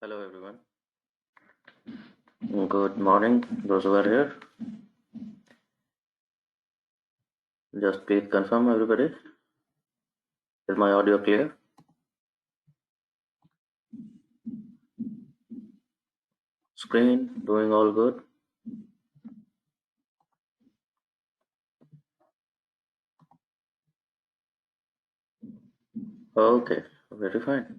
Hello everyone. Good morning, those who are here. Just please confirm everybody. Is my audio clear? Screen doing all good? Okay, very fine.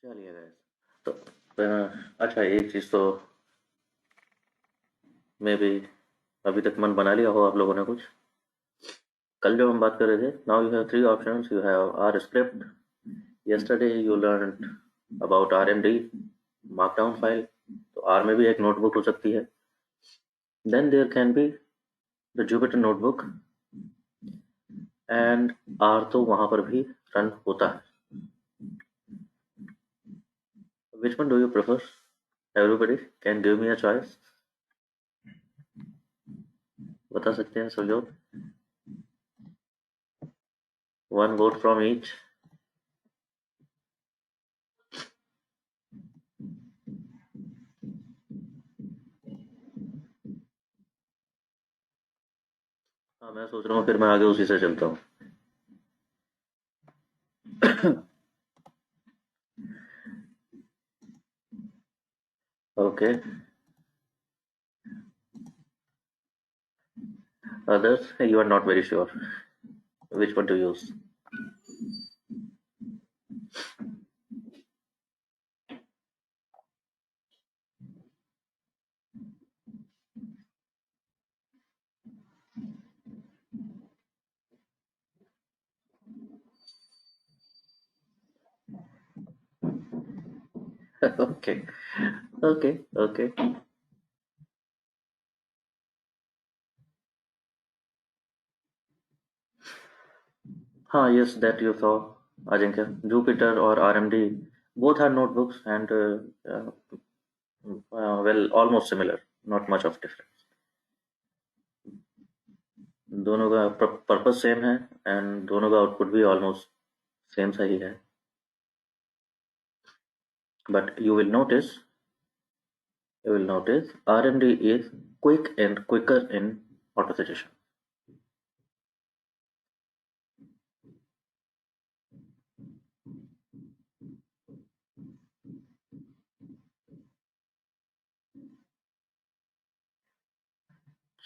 चलिए guys. तो अच्छा एक चीज़ तो may be अभी तक मन बना लिया हो आप लोगों ने कुछ. कल जब हम बात कर रहे थे, now you have three options. You have R script. Yesterday you learned about RMD markdown file. तो R में भी एक नोटबुक हो सकती है. Then there can be the Jupyter notebook and R तो वहाँ पर भी रन होता है. Which one do you prefer? Everybody can give me a choice. बता सकते हैं सब लोग. One vote from each. हाँ मैं सोच रहा हूँ फिर मैं आगे उसी से चलता हूँ. Okay. Others, you are not very sure. Which one to use? Okay. Okay. Okay. हाँ, yes, that you saw, Ajinkya. Jupyter or RMD, both are notebooks and well, almost similar. Not much of difference. दोनों का purpose same है and दोनों का output भी almost same सा ही है. But you will notice RMD is quick and quicker in auto suggestion.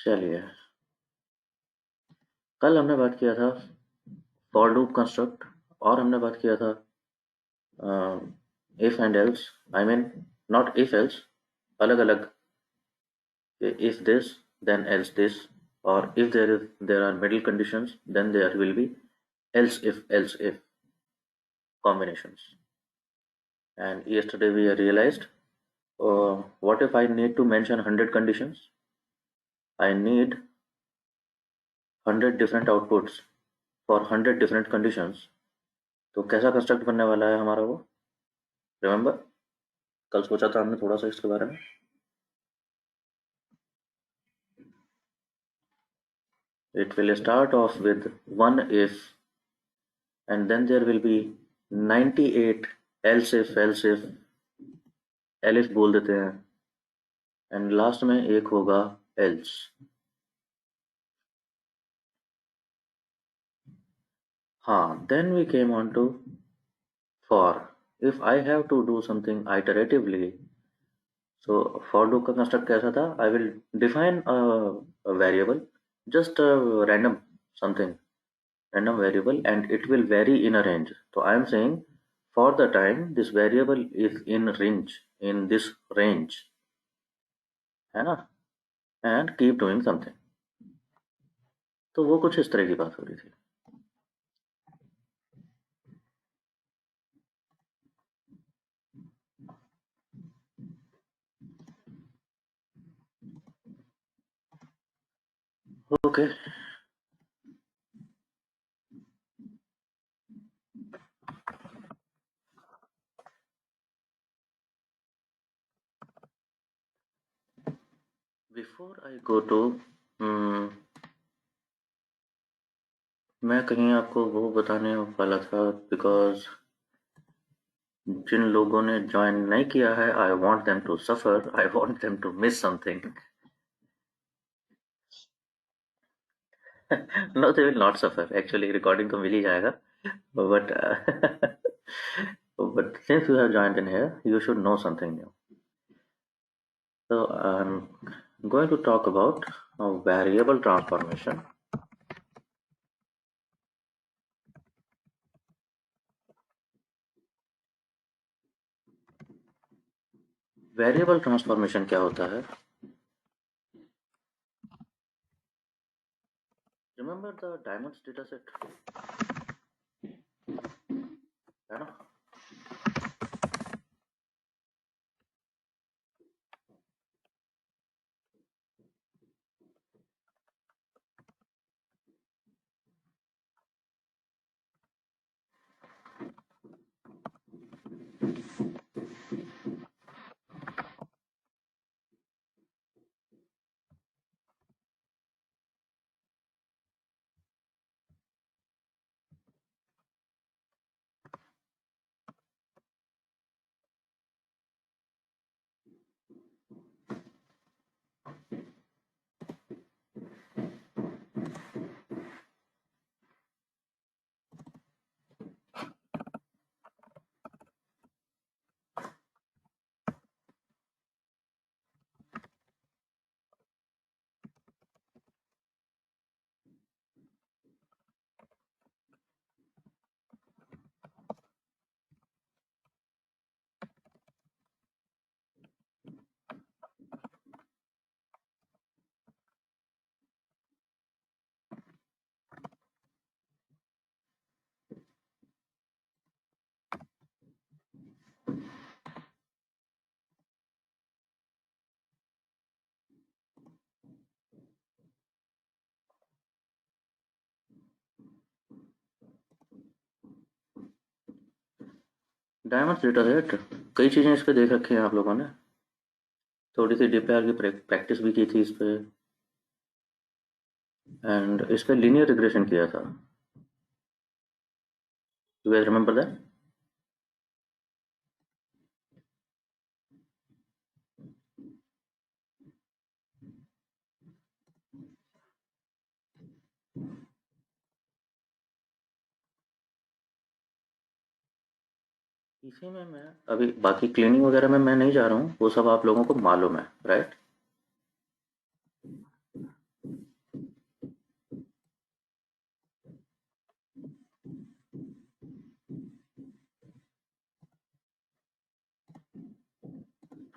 चलिए, कल हमने बात किया था फॉर लूप कंस्ट्रक्ट और हमने बात किया था if and else. I mean not if else, अलग अलग. If this then else this, or if there are middle conditions then there will be else if combinations. And yesterday we realized, what if I need to mention 100 conditions? I need 100 different outputs for 100 different conditions. तो कैसा construct बनने वाला है हमारा वो? Remember, कल सोचा था हमने थोड़ा सा इसके बारे में. It will start off with one if and then there will be 98 else if elif बोल देते हैं and लास्ट में एक होगा else. हाँ, then we came on to for. If I have to do something iteratively, so for loop का construct कैसा था? I will define a variable, just a random variable, and it will vary in a range. So I am saying for the time this variable is in this range, है ना? And keep doing something. तो वो कुछ इस तरह की बात हो रही थी. Okay. Before I go to, मैं कहीं आपको वो बताने वाला था, बिकॉज जिन लोगों ने ज्वाइन नहीं किया है, I want them to suffer, I want them to miss something. No, they will not suffer. Actually recording तो मिल ही जाएगा, but but since you have joined in here, you should know something new. So I'm going to talk about variable transformation. Variable transformation क्या होता है? Remember the diamonds data set, है ना? Diamonds data set, कई चीज़ें इस पे देख रखी हैं आप लोगों ने. थोड़ी सी डीपीआर की प्रैक्टिस भी की थी इस पे, एंड इस पे लीनियर रिग्रेशन किया था. You guys remember that? इसी में मैं अभी बाकी क्लीनिंग वगैरह में मैं नहीं जा रहा हूँ, वो सब आप लोगों को मालूम है, राइट?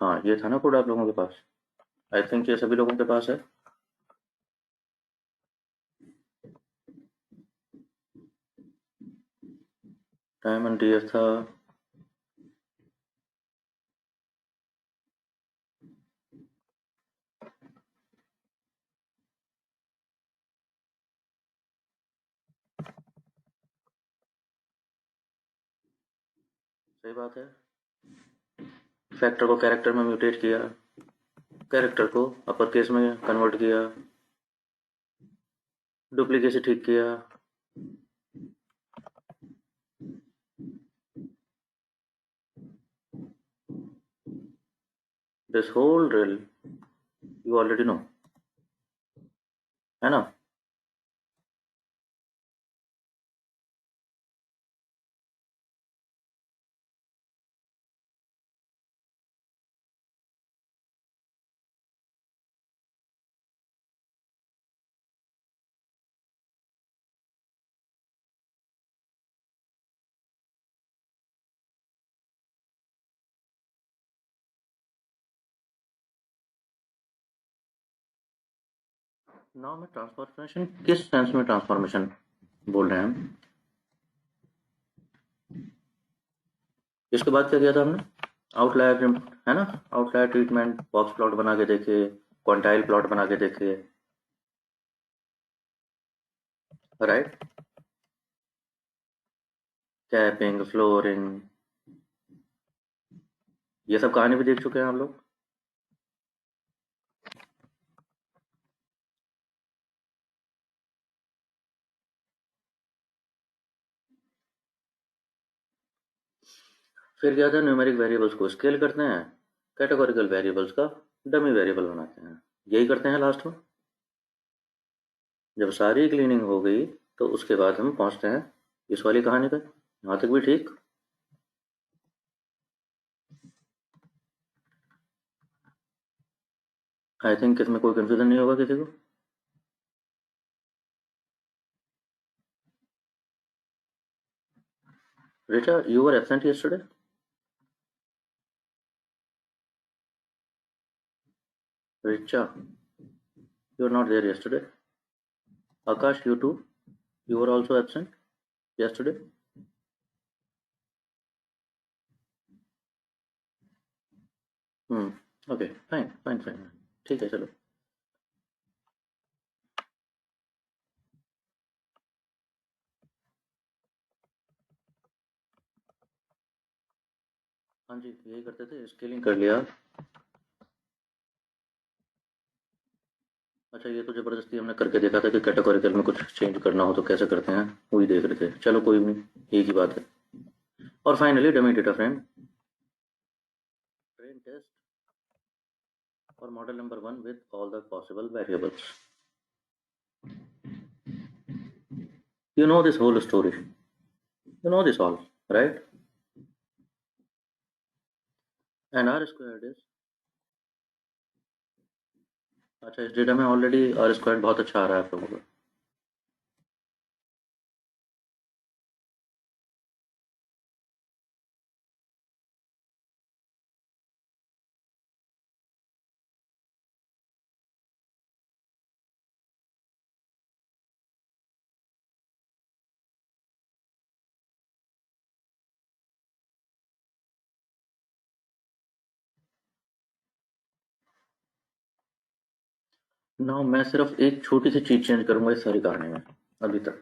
हाँ, ये था ना कोड आप लोगों के पास? आई थिंक ये सभी लोगों के पास है. डायमंड डीएस था. सही बात है. फैक्टर को कैरेक्टर में म्यूटेट किया, कैरेक्टर को अपर केस में कन्वर्ट किया, डुप्लीकेसी ठीक किया. This whole drill you already know, है ना? नाउ में ट्रांसफॉर्मेशन किस सेंस में ट्रांसफॉर्मेशन बोल रहे हैं हम? इसके बाद क्या किया था हमने? आउटलायर, है ना? आउटलायर ट्रीटमेंट, बॉक्स प्लॉट बना के देखे, क्वांटाइल प्लॉट बना के देखे, राइट? कैपिंग, फ्लोरिंग, ये सब कहानी भी देख चुके हैं हम लोग. फिर क्या था, न्यूमेरिक वेरिएबल्स को स्केल करते हैं, कैटेगोरिकल वेरिएबल्स का डमी वेरिएबल बनाते हैं, यही करते हैं लास्ट में। जब सारी क्लीनिंग हो गई तो उसके बाद हम पहुंचते हैं इस वाली कहानी पे। यहाँ तक भी ठीक? आई थिंक इसमें कोई कंफ्यूजन नहीं होगा किसी को। Richa, you were absent yesterday? Richa, you were not there yesterday. Akash, you too? You were also absent yesterday? Okay, fine fine fine, ठीक है चलो। हाँ जी, यही करते थे, स्केलिंग कर लिया। अच्छा, ये तो ज़बरदस्ती हमने करके देखा था कि कैटेगोरिकल में कुछ चेंज करना हो तो कैसे करते हैं, वही देख रहे थे। चलो कोई नहीं, एक ही बात है। और finally dummy data frame, train test और model number 1 with all the possible variables. You know this whole story. You know this all, right? And R squared is, अच्छा इस डेटा में ऑलरेडी आर स्क्वायर बहुत अच्छा आ रहा है आप लोगों को। ना मैं सिर्फ एक छोटी सी चीज चेंज करूंगा इस सारी कहानी में अभी तक।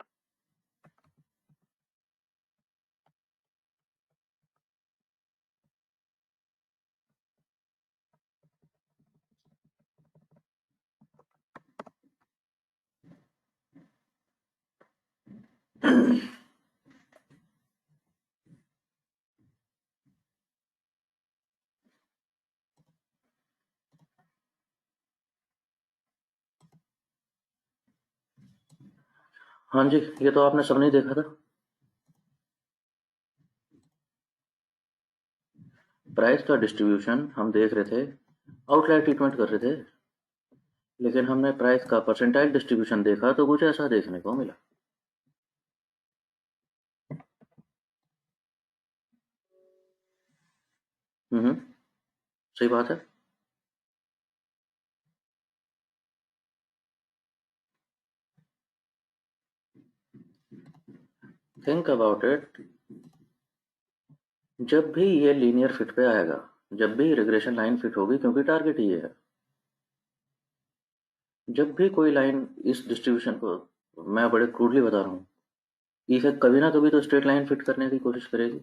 हाँ जी, ये तो आपने सबने देखा था। प्राइस का डिस्ट्रीब्यूशन हम देख रहे थे, आउटलायर ट्रीटमेंट कर रहे थे, लेकिन हमने प्राइस का परसेंटाइल डिस्ट्रीब्यूशन देखा तो कुछ ऐसा देखने को मिला। हम्म, सही बात है। थिंक अबाउट इट, जब भी ये लीनियर फिट पे आएगा, जब भी रिग्रेशन लाइन फिट होगी, क्योंकि टारगेट ये है, जब भी कोई लाइन इस डिस्ट्रीब्यूशन को, मैं बड़े क्रूडली बता रहा हूँ, इसे कभी ना कभी तो स्ट्रेट लाइन फिट करने की कोशिश करेगी।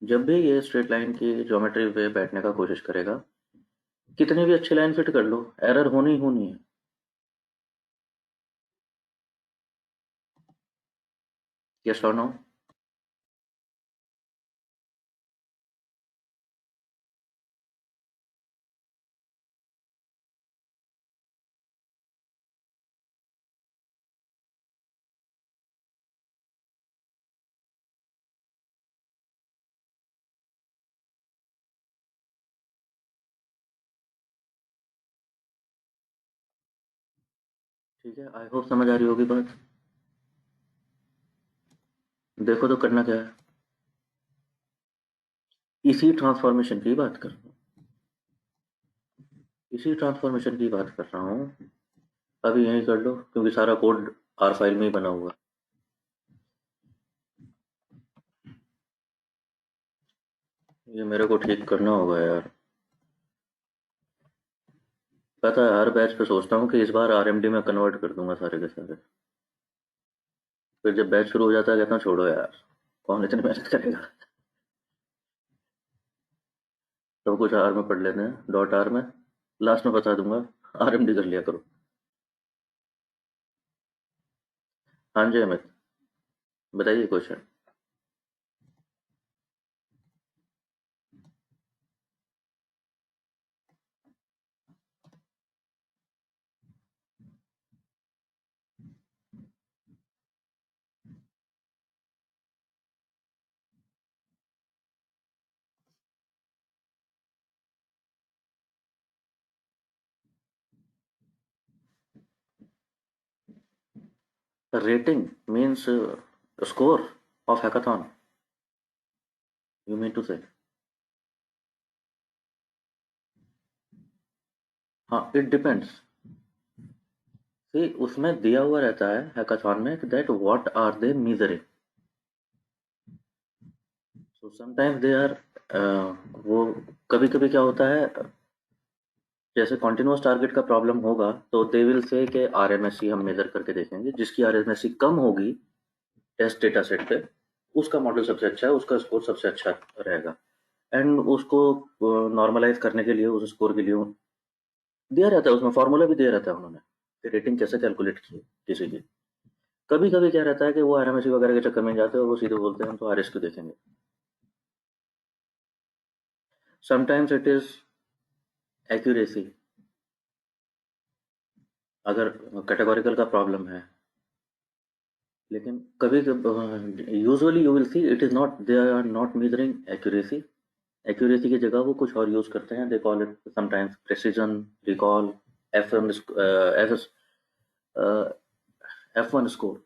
जब भी ये स्ट्रेट लाइन की ज्योमेट्री पे बैठने का कोशिश करेगा, कितनी भी अच्छी लाइन फिट कर लो, एरर होनी ही होनी है। यस और नो? ठीक है, आई होप समझ आ रही होगी बात। देखो तो करना क्या है, इसी ट्रांसफॉर्मेशन की बात कर रहा हूँ, इसी ट्रांसफॉर्मेशन की बात कर रहा हूँ। अभी यहीं कर लो, क्योंकि सारा कोड आर फाइल में ही बना हुआ है। ये मेरे को ठीक करना होगा यार। पता है, हर बैच पे सोचता हूँ कि इस बार आरएमडी में कन्वर्ट कर दूंगा सारे के सारे। फिर जब बैच शुरू हो जाता है कहता हूँ छोड़ो यार, कौन इतनी मेहनत करेगा। सब कुछ आर में पढ़ लेते हैं, डॉट आर में, लास्ट में बता दूंगा, आरएमडी कर लिया करो। हाँ जी अमित, बताइए question. Rating means score of hackathon, you mean to say? हाँ, it depends. See, उसमें दिया हुआ रहता है हैकाथॉन में that what are they measuring. So sometimes they are वो कभी-कभी क्या होता है, जैसे कॉन्टिन्यूअस टारगेट का प्रॉब्लम होगा तो दे विल से कि आरएमएससी हम मेजर करके देखेंगे, जिसकी आरएमएससी कम होगी टेस्ट डेटा सेट पे उसका मॉडल सबसे अच्छा है, उसका स्कोर सबसे अच्छा रहेगा। एंड उसको नॉर्मलाइज करने के लिए उस स्कोर के लिए दिया रहता है, उसमें फॉर्मूला भी दिया रहता है उन्होंने कि रेटिंग कैसे कैलकुलेट की किसी की। कभी कभी क्या रहता है कि वो आरएमएससी वगैरह के चक्कर में जाते हैं और वो सीधे बोलते हैं हम तो आरएस क्यू देखेंगे। समटाइम्स इट इज एक्यूरेसी, अगर कैटेगोरिकल का प्रॉब्लम है, लेकिन कभी usually you will see it is not, they are not measuring accuracy. Accuracy की जगह वो कुछ और यूज करते हैं, they call it sometimes precision, recall, F one F1 score,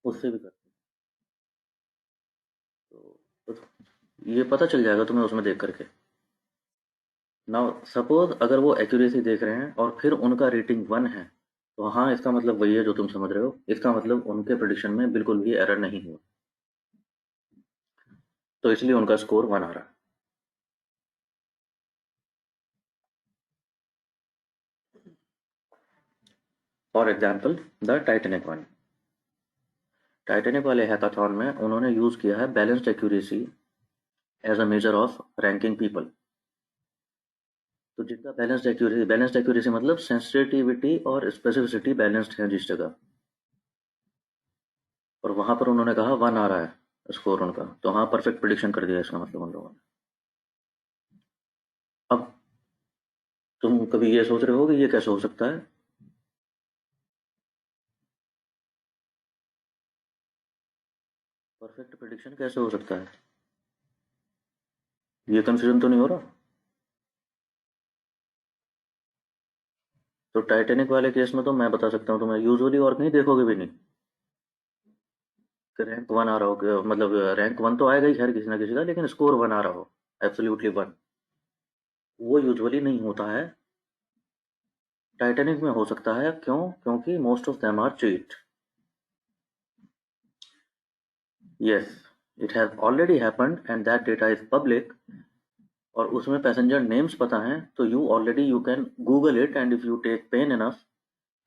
उससे भी करते हैं। तो ये पता चल जाएगा तुम्हें उसमें देख करके। नाउ सपोज अगर वो एक्यूरेसी देख रहे हैं और फिर उनका रेटिंग 1 है, तो हाँ इसका मतलब वही है जो तुम समझ रहे हो, इसका मतलब उनके प्रेडिक्शन में बिल्कुल भी एरर नहीं हुआ, तो इसलिए उनका स्कोर 1 आ रहा है। For example the Titanic one, Titanic वाले हैकाथॉन में उन्होंने यूज किया है balanced accuracy as a measure of ranking people. तो जिनका बैलेंस्ड एक्यूरेसी मतलब सेंसिटिविटी और स्पेसिफिसिटी बैलेंस्ड है जिस जगह, और वहां पर उन्होंने कहा 1 आ रहा है स्कोर उनका, तो हाँ परफेक्ट प्रिडिक्शन कर दिया इसका मतलब उन लोगों ने। अब तुम कभी ये सोच रहे हो कि ये कैसे हो सकता है? परफेक्ट प्रिडिक्शन कैसे हो सकता है? ये कंफ्यूजन तो नहीं हो रहा? तो टाइटेनिक वाले केस में तो मैं बता सकता हूँ तुम्हें, यूजुअली और कहीं देखोगे भी नहीं कि रैंक 1 आ रहा हो, मतलब रैंक 1 तो आएगा ही खैर किसी ना किसी का, लेकिन स्कोर 1 आ रहा हो, एब्सोल्युटली 1, वो यूजुअली नहीं होता है। टाइटैनिक में हो सकता है, क्यों? क्योंकि most of them are cheat. Yes, it has already happened and that data is public, और उसमें पैसेंजर नेम्स पता हैं, तो you can Google it and if you take pain enough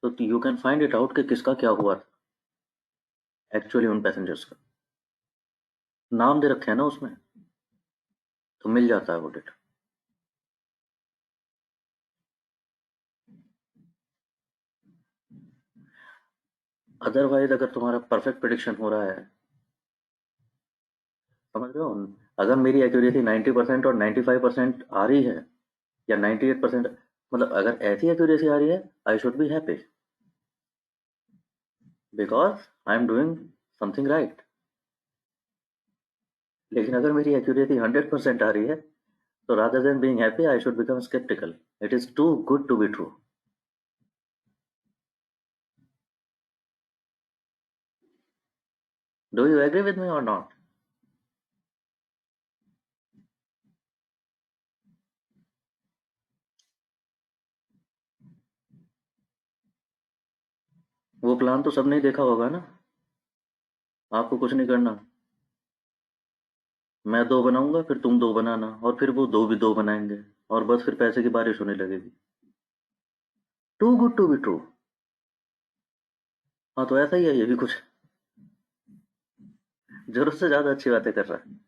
तो you can find it out कि किसका क्या हुआ था एक्चुअली उन पैसेंजर्स का। नाम दे रखे हैं ना उसमें, तो मिल जाता है वो डेटा। अदरवाइज अगर तुम्हारा परफेक्ट प्रिडिक्शन हो रहा है, समझ रहे हो, अगर मेरी एक्यूरेसी 90% और 95% आ रही है, या 98%, मतलब अगर ऐसी एक्यूरेसी आ रही है, I should be happy because I am doing something right. लेकिन अगर मेरी एक्यूरेसी 100% आ रही है, तो rather than being happy I should become sceptical, it is too good to be true. Do you agree with me or not? वो plan तो सबने ही देखा होगा ना, आपको कुछ नहीं करना। मैं दो बनाऊंगा, फिर तुम दो बनाना, और फिर वो दो भी दो बनाएंगे, और बस फिर पैसे की बारिश होने लगेगी। Too good to be true. हाँ, तो ऐसा ही है ये भी कुछ, जरूरत से ज्यादा अच्छी बातें कर रहा है।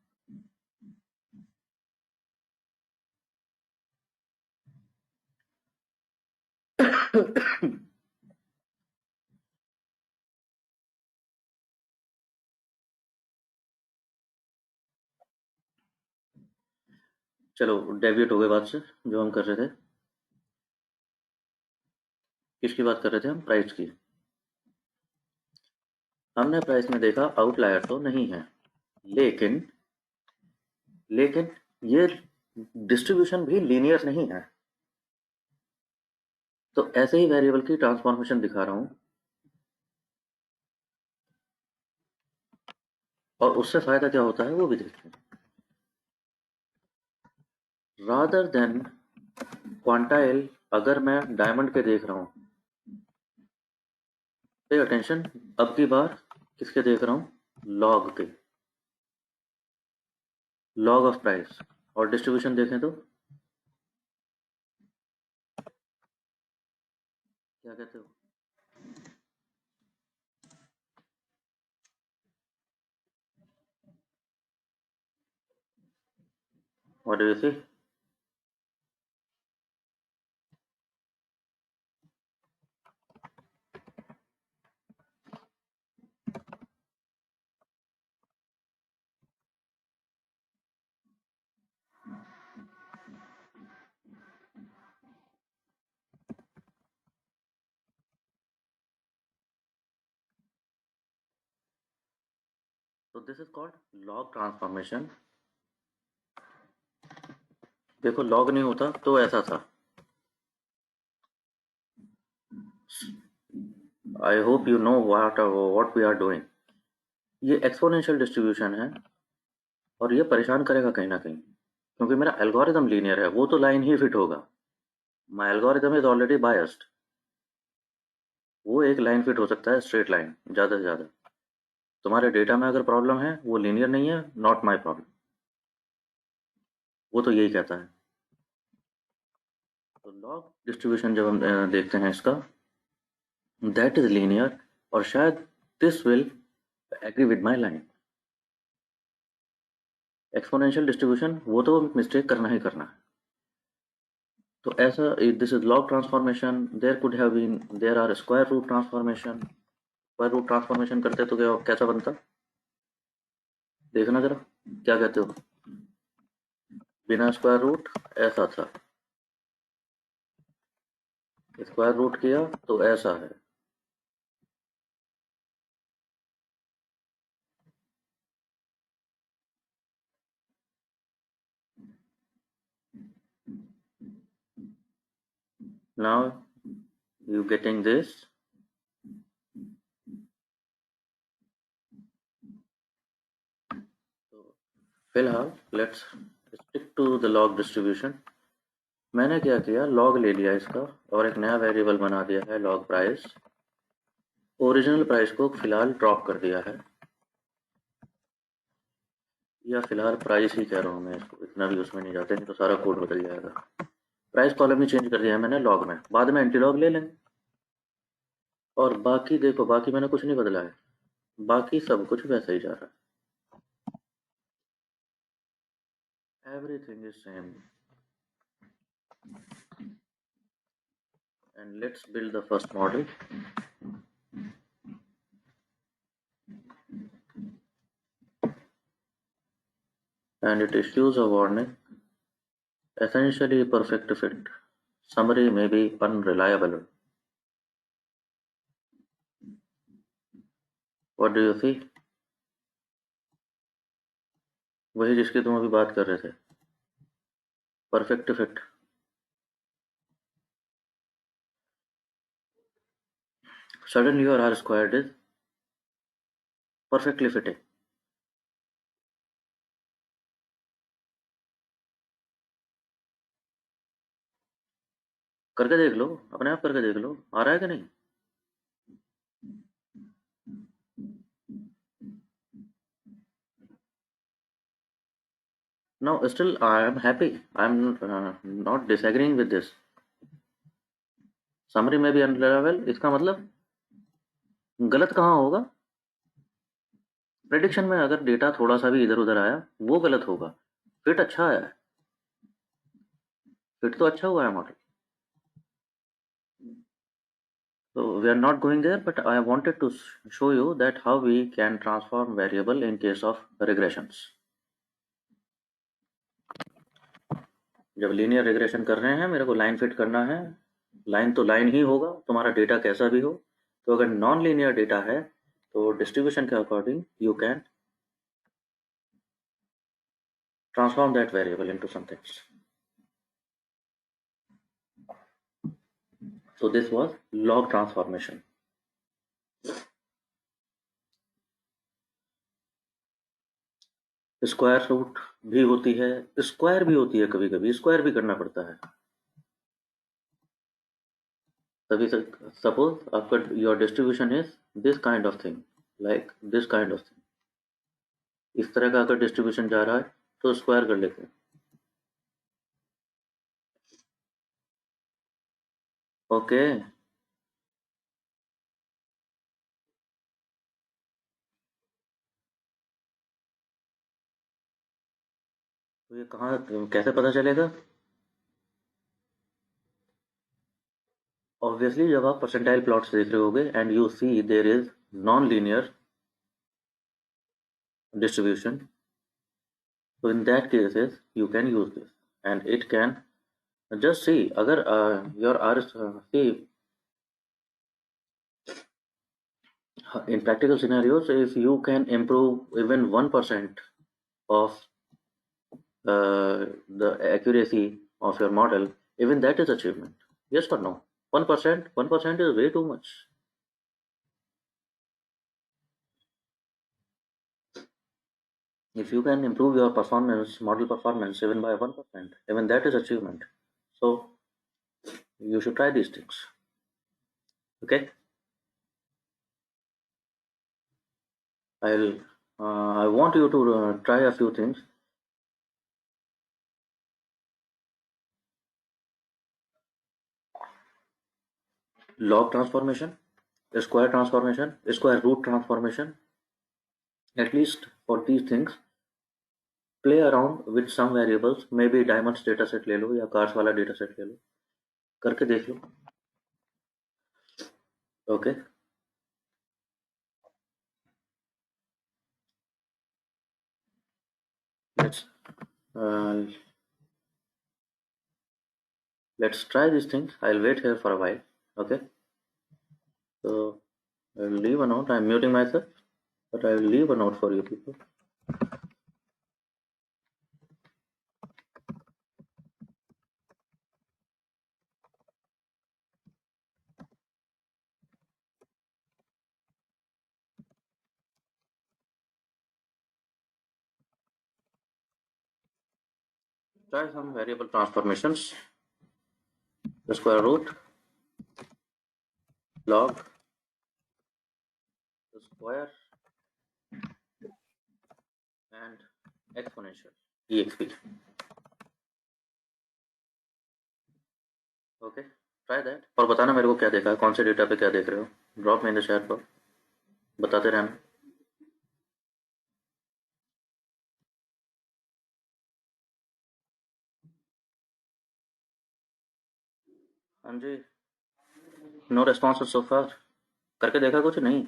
चलो डेविएट हो गए बात से, जो हम कर रहे थे, किसकी बात कर रहे थे हम? प्राइस की। हमने प्राइस में देखा आउटलायर तो नहीं है, लेकिन लेकिन ये डिस्ट्रीब्यूशन भी लीनियर नहीं है। तो ऐसे ही वेरिएबल की ट्रांसफॉर्मेशन दिखा रहा हूँ। और उससे फायदा क्या होता है वो भी देखते हैं। रादर देन क्वांटाइल, अगर मैं डायमंड के देख रहा हूँ, पे अटेंशन, अब की बार किसके देख रहा हूँ, लॉग के, लॉग ऑफ प्राइस। और डिस्ट्रीब्यूशन देखें तो क्या कहते हो, व्हाट डू यू सी? तो this is called log transformation. देखो लॉग नहीं होता तो ऐसा था। I hope you know what we are doing. ये एक्सपोनेंशियल डिस्ट्रीब्यूशन है और ये परेशान करेगा कहीं ना कहीं, क्योंकि मेरा एल्गोरिदम लीनियर है, वो तो लाइन ही फिट होगा। माई एल्गोरिदम इज ऑलरेडी बायस्ड। वो एक लाइन फिट हो सकता है, स्ट्रेट लाइन ज़्यादा से ज़्यादा। तुम्हारे डेटा में अगर प्रॉब्लम है, वो लीनियर नहीं है, नॉट माई प्रॉब्लम। वो तो यही कहता है। तो लॉग डिस्ट्रीब्यूशन जब हम देखते हैं इसका, दैट इज लीनियर, और शायद this will agree with my line. Exponential distribution वो तो मिस्टेक करना ही करना है। तो ऐसा, this is log transformation. There could have been, there are square root transformation. Square root transformation करते तो क्या कैसा बनता, देखना जरा, क्या कहते हो? बिना स्क्वायर रूट ऐसा था, स्क्वायर रूट किया तो ऐसा है। Now you getting this? तो फिलहाल let's stick to the log distribution. मैंने क्या किया, लॉग ले लिया इसका और एक नया वेरिएबल बना दिया है, लॉग प्राइस। ओरिजिनल प्राइस को फिलहाल ड्रॉप कर दिया है, या फिलहाल प्राइस ही कह रहा हूँ मैं इसको, इतना भी उसमें नहीं जाते, नहीं तो सारा कोड बदल जाएगा। प्राइस कॉलम ही चेंज कर दिया है मैंने लॉग में, बाद में एंटी लॉग ले लेंगे। और बाकी देखो, बाकी मैंने कुछ नहीं बदला है, बाकी सब कुछ वैसा ही जा रहा है, everything is same. And let's build the first model. And it issues a warning, essentially perfect fit. Summary may be unreliable. What do you see? वही जिसकी तुम अभी बात कर रहे थे, perfect fit. Suddenly your R squared is perfectly fitting. करके देख लो, अपने आप करके देख लो, आ रहा है कि नहीं? Now still I am happy. I am not disagreeing with this. Summary में भी unreliable, इसका मतलब गलत कहाँ होगा? प्रेडिक्शन में अगर डेटा थोड़ा सा भी इधर उधर आया वो गलत होगा। फिट अच्छा है, फिट तो अच्छा हुआ है model. So we are not going there, but I wanted to show you that how we can transform variable in case of regressions. जब लीनियर रिग्रेशन कर रहे हैं, मेरे को लाइन फिट करना है, लाइन तो लाइन ही होगा, तुम्हारा डेटा कैसा भी हो। तो अगर नॉन लीनियर डेटा है तो डिस्ट्रीब्यूशन के according you can transform that variable into something. So this was log transformation. Square root भी होती है, स्क्वायर भी होती है, कभी कभी स्क्वायर भी करना पड़ता है। तभी सपोज आपका your distribution is this kind of thing, like this kind of thing, इस तरह का अगर डिस्ट्रीब्यूशन जा रहा है तो स्क्वायर कर लेते हैं। ओके, तो ये कहाँ, कैसे पता चलेगा? ऑब्वियसली जब आप परसेंटाइल प्लॉट्स देख रहे होगे and you see there is non linear distribution, so in that cases you can use this and it can just see agar your r see in practical scenarios if you can improve even 1% of the accuracy of your model, even that is achievement. Yes or no? 1%, 1% is way too much. If you can improve your performance, model performance even by 1%, even that is achievement. So you should try these things. Okay, I'll I want you to try a few things. Log transformation, square transformation, square root transformation. At least for these things, play around with some variables. Maybe diamonds data set ले लो या cars वाला data set ले लो, करके देख लो. Okay. Let's uh, let's try these things. I'll wait here for a while. Okay. So I'll leave a note. I'm muting myself, but I will leave a note for you people. Try some variable transformations. The square root, log, the square, and exponential, exp. Okay, try that और बताना मेरे को क्या देखा है, कौन से data पे क्या देख रहे हो. ड्रॉप में इन द चैट पर बताते रहना. हाँ जी, नो रिस्पॉन्स सो फार. करके देखा कुछ नहीं.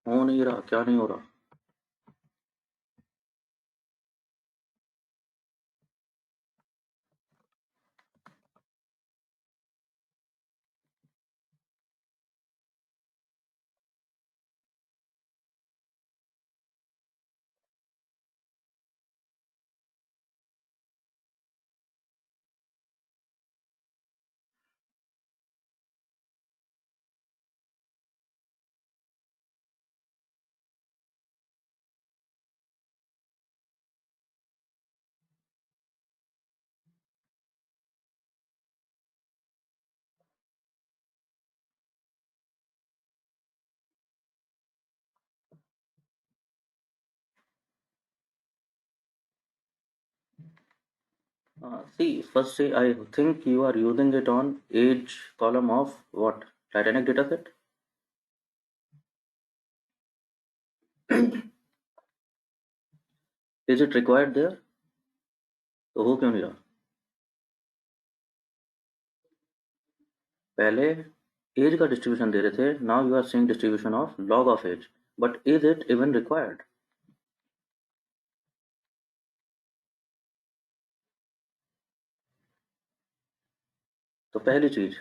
हो नहीं रहा, क्या नहीं हो रहा. See, first say I think you are using it on age column of what? Titanic dataset? Is it required there? तो हो क्यों नहीं रहा? पहले एज का डिस्ट्रीब्यूशन दे रहे थे, now you are seeing distribution of log of age, but is it even required? तो पहली चीज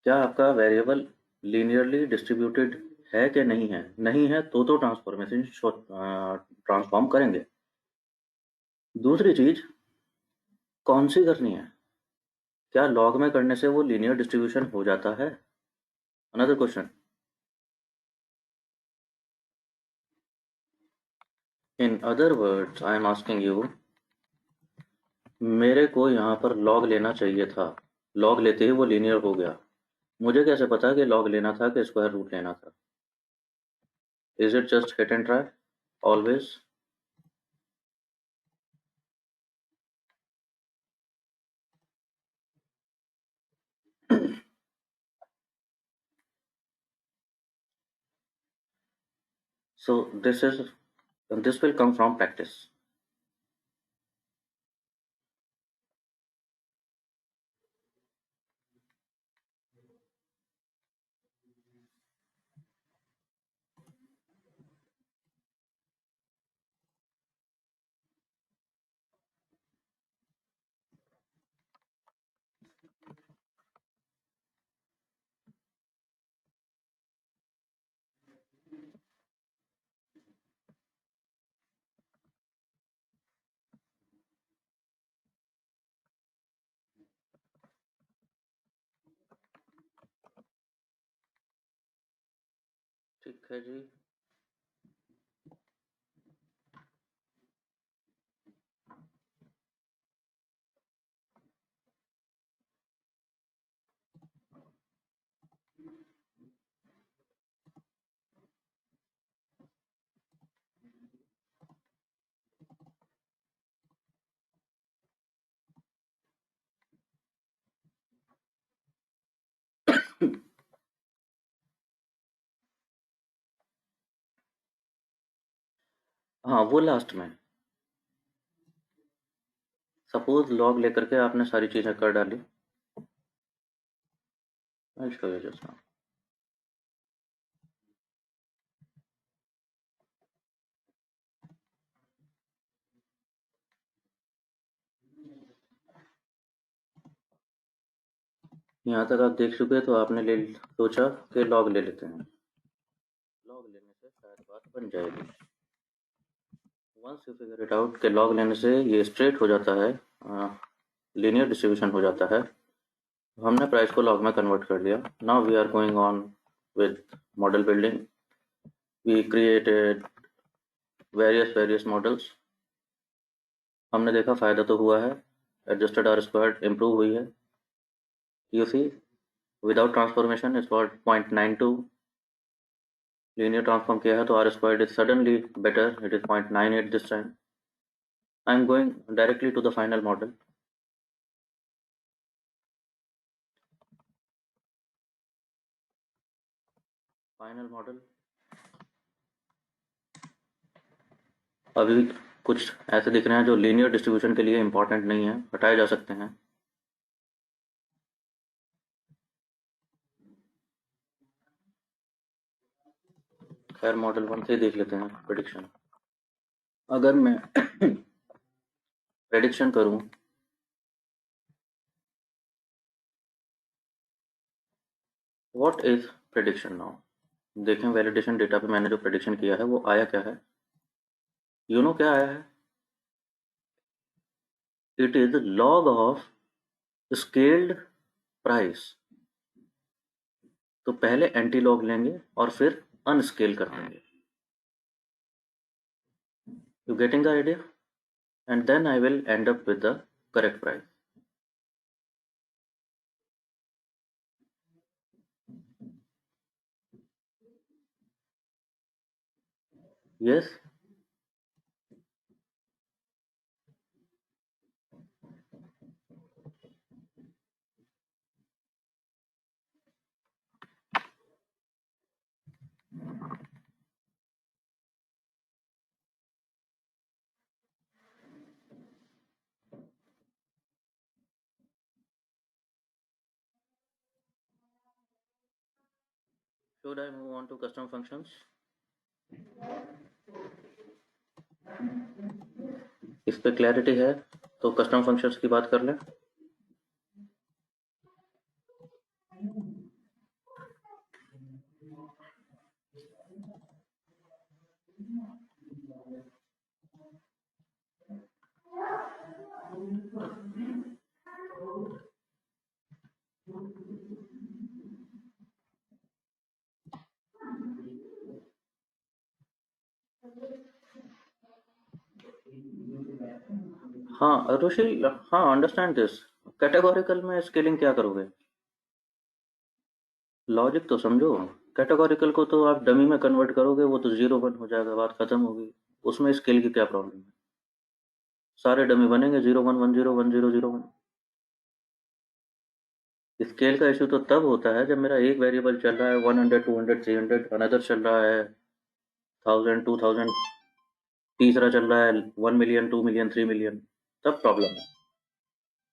क्या आपका वेरिएबल लीनियरली डिस्ट्रीब्यूटेड है कि नहीं है? नहीं है तो ट्रांसफॉर्मेशन ट्रांसफॉर्म करेंगे। दूसरी चीज कौन सी करनी है? क्या लॉग में करने से वो लीनियर डिस्ट्रीब्यूशन हो जाता है? Another question. In other words I am asking you, मेरे को यहाँ पर लॉग लेना चाहिए था, लॉग लेते ही वो लीनियर हो गया, मुझे कैसे पता कि लॉग लेना था कि स्क्वायर रूट लेना था? Is it just hit and try always? So this will come from practice. ठीक है जी। हाँ, वो लास्ट में। सपोज लॉग लेकर के आपने सारी चीज़ें कर डाली। I'll show you just now. यहाँ तक आप देख चुके तो आपने ले सोचा कि लॉग ले लेते हैं, लॉग लेने से शायद बात बन जाएगी। Once you figure it out कि लॉग लेने से ये स्ट्रेट हो जाता है, लीनियर डिस्ट्रीब्यूशन हो जाता है, तो हमने प्राइस को लॉग में कन्वर्ट कर लिया। Now we are going on with model building. We created various models. हमने देखा फ़ायदा तो हुआ है, एडजस्टेड आर स्क्वायर इम्प्रूव हुई है। You see without transformation is what 0.92, linear transform किया है तो R square is suddenly better, it is 0.98 this time. I am going directly to the final model. Final model अभी कुछ ऐसे दिख रहे हैं जो लीनियर डिस्ट्रीब्यूशन के लिए इंपॉर्टेंट नहीं है, हटाए जा सकते हैं। खैर मॉडल 1 से ही देख लेते हैं प्रेडिक्शन। अगर मैं प्रेडिक्शन करूं, व्हाट इज प्रेडिक्शन नाउ? देखें वैलिडेशन डेटा पे मैंने जो प्रेडिक्शन किया है वो आया क्या है? यू नो क्या आया है? It is log of scaled price. तो पहले एंटी लॉग लेंगे और फिर अनस्केल कर देंगे। You getting the idea? And then I will end up with the correct price. Yes. Should I move on to custom functions? इस पे clarity है तो कस्टम फंक्शंस की बात कर लें। हाँ रुशील, हाँ अंडरस्टैंड दिस। कैटेगोरिकल में स्केलिंग क्या करोगे? लॉजिक तो समझो। कैटेगोरिकल को तो आप डमी में कन्वर्ट करोगे, वो तो 0 1 हो जाएगा, बात खत्म होगी। उसमें स्केल की क्या प्रॉब्लम है? सारे डमी बनेंगे 0 1 1 0 1 0 0 1। स्केल का इशू तो तब होता है जब मेरा एक वेरिएबल चल रहा है 100 200 300, अनदर चल रहा है 1000 2000, तीसरा चल रहा है 1 मिलियन 2 मिलियन 3 मिलियन, तब प्रॉब्लम है।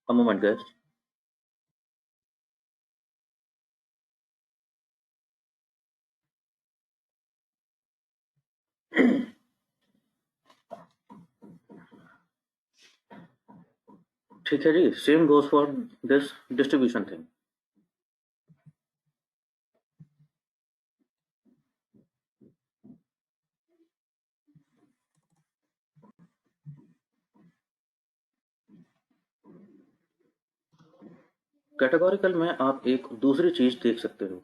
A moment guess. ठीक है जी, same goes for this distribution thing. Categorical में आप एक दूसरी चीज देख सकते हो।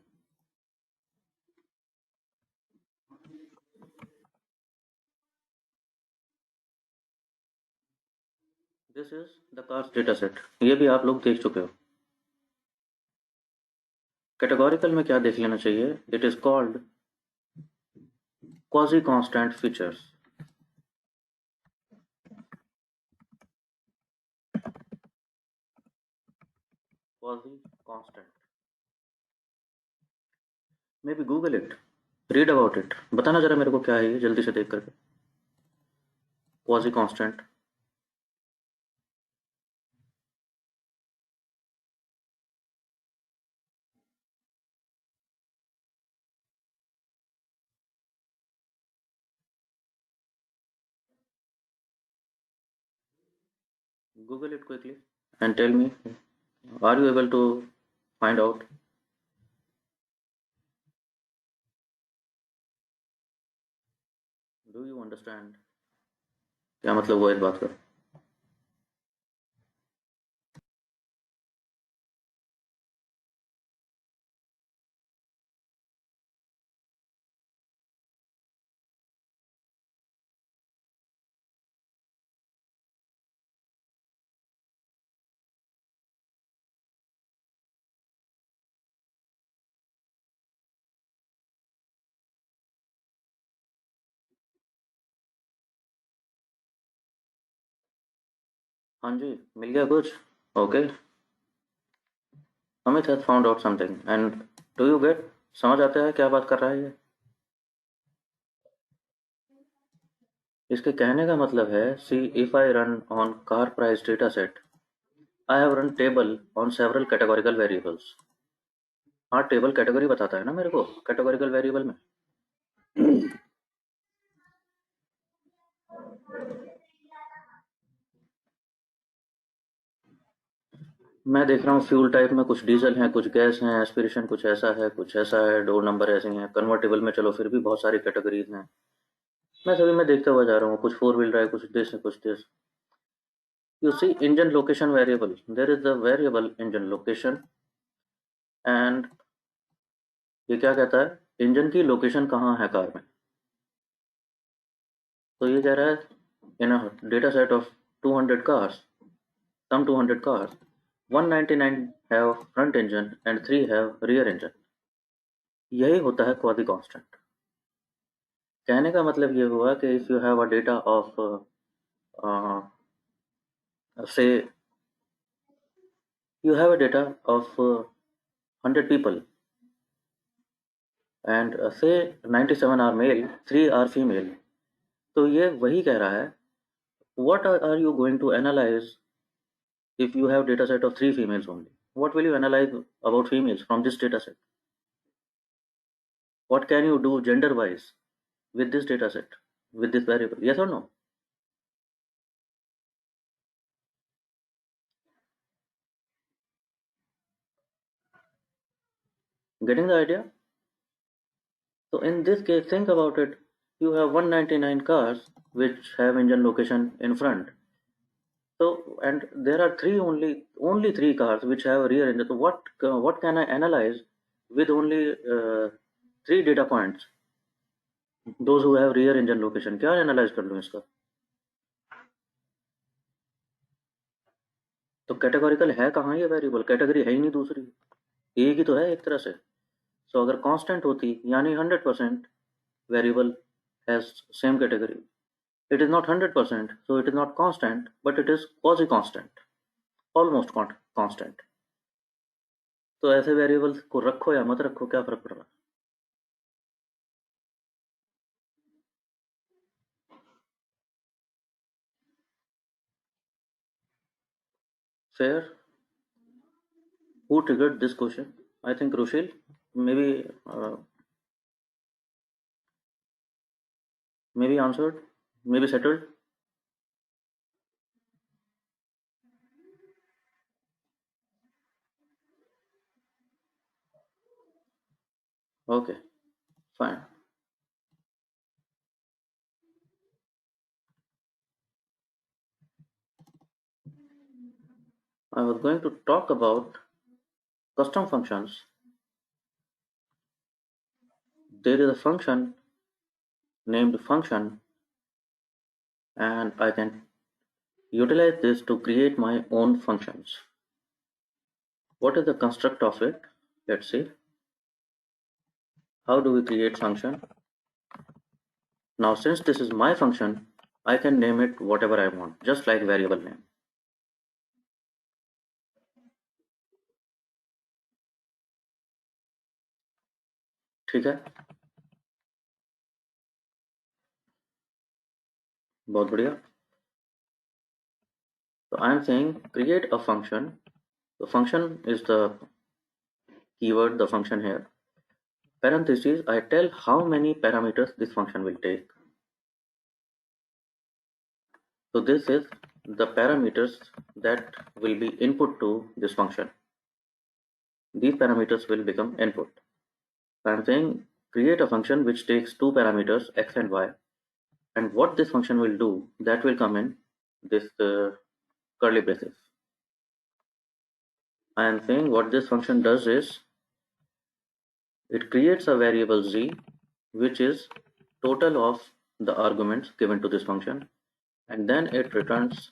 This is the cars data set, ये भी आप लोग देख चुके हो। कैटेगोरिकल में क्या देख लेना चाहिए? It is called quasi constant features. Quasi constant, may be Google it, read about it, बताना जरा मेरे को क्या है ये जल्दी से देख करके। Quasi constant. Google it quickly and tell me, are you able to find out? Do you understand क्या मतलब हुआ इस बात का? हाँ जी, मिल गया कुछ? Okay, Amit has found out something and do you get, समझ आता है क्या बात कर रहा है ये? इसके कहने का मतलब है, see if I run on car price data set, I have run table on several categorical variables. हाँ, टेबल कैटेगरी बताता है ना मेरे को कैटेगोरिकल वेरिएबल में। मैं देख रहा हूँ फ्यूल टाइप में कुछ डीजल हैं, कुछ गैस हैं, एस्पिरेशन कुछ ऐसा है, कुछ ऐसा है, डोर नंबर ऐसे हैं, कन्वर्टेबल में चलो फिर भी बहुत सारी कैटेगरीज हैं। मैं सभी में देखता हुआ जा रहा हूँ, कुछ फोर व्हील ड्राइव, कुछ दिस है, कुछ this. You see engine location variable, there is the variable engine location, and ये क्या कहता है? इंजन की लोकेशन कहाँ है कार में। तो ये कह रहा है in a data set of 200 cars, some 200 cars, 199 have front engine and 3 have rear engine। यही होता है क्वाजी कांस्टेंट। कहने का मतलब ये हुआ कि if you have a data of से you have a data of 100 people, and say 97 are male, 3 are female। तो ये वही कह रहा है, what are you going to analyze if you have data set of 3 females only? What will you analyze about females from this data set? What can you do gender wise with this data set, with this variable? Yes or no? Getting the idea? So in this case, think about it. you have 199 cars which have engine location in front. So, and there are only three cars which have rear engine. So what can I analyze with only three data points? Those who have rear engine location, क्या analyse कर लूँ इसका? तो categorical है कहाँ ये variable? Category है ही नहीं दूसरी, एक ही तो है एक तरह से. सो अगर कांस्टेंट होती यानी 100% variable has same category. It is not 100%, so it is not constant, but it is quasi-constant, almost constant. तो ऐसे वेरिएबल्स को रखो या मत रखो, क्या फर्क पड़ रहा है? Fair? Who triggered this question? I think Rushil, maybe answered, maybe settled. Okay, fine. I was going to talk about custom functions. There is a function named function, and I can utilize this to create my own functions. What is the construct of it? Let's see. How do we create function? Now, since this is my function, I can name it whatever I want, just like variable name. ठीक है, बहुत बढ़िया. So I am saying create a function. The function is the keyword, the function here. Parentheses, I tell how many parameters this function will take. So this is the parameters that will be input to this function. These parameters will become input. So I am saying create a function which takes two parameters x and y, and what this function will do, that will come in this curly braces. I am saying what this function does is it creates a variable z, which is total of the arguments given to this function, and then it returns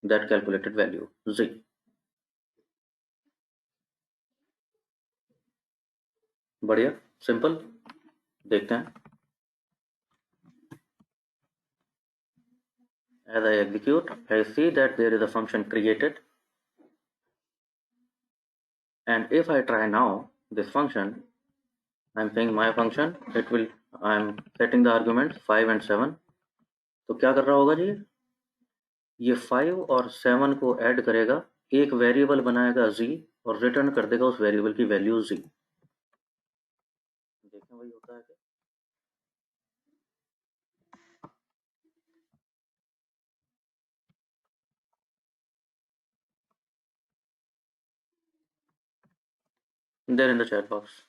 that calculated value z. बढ़िया, simple. देखते हैं. As I execute, I see that there is a function created, and if I try now this function, I'm saying my function, it will, I'm setting the arguments 5 and 7. तो क्या कर रहा होगा जी? ये 5 और 7 को ऐड करेगा, एक वेरिएबल बनाएगा z और रिटर्न कर देगा उस वेरिएबल की वैल्यू z. देखें वही होता है क्या? There in the chat box.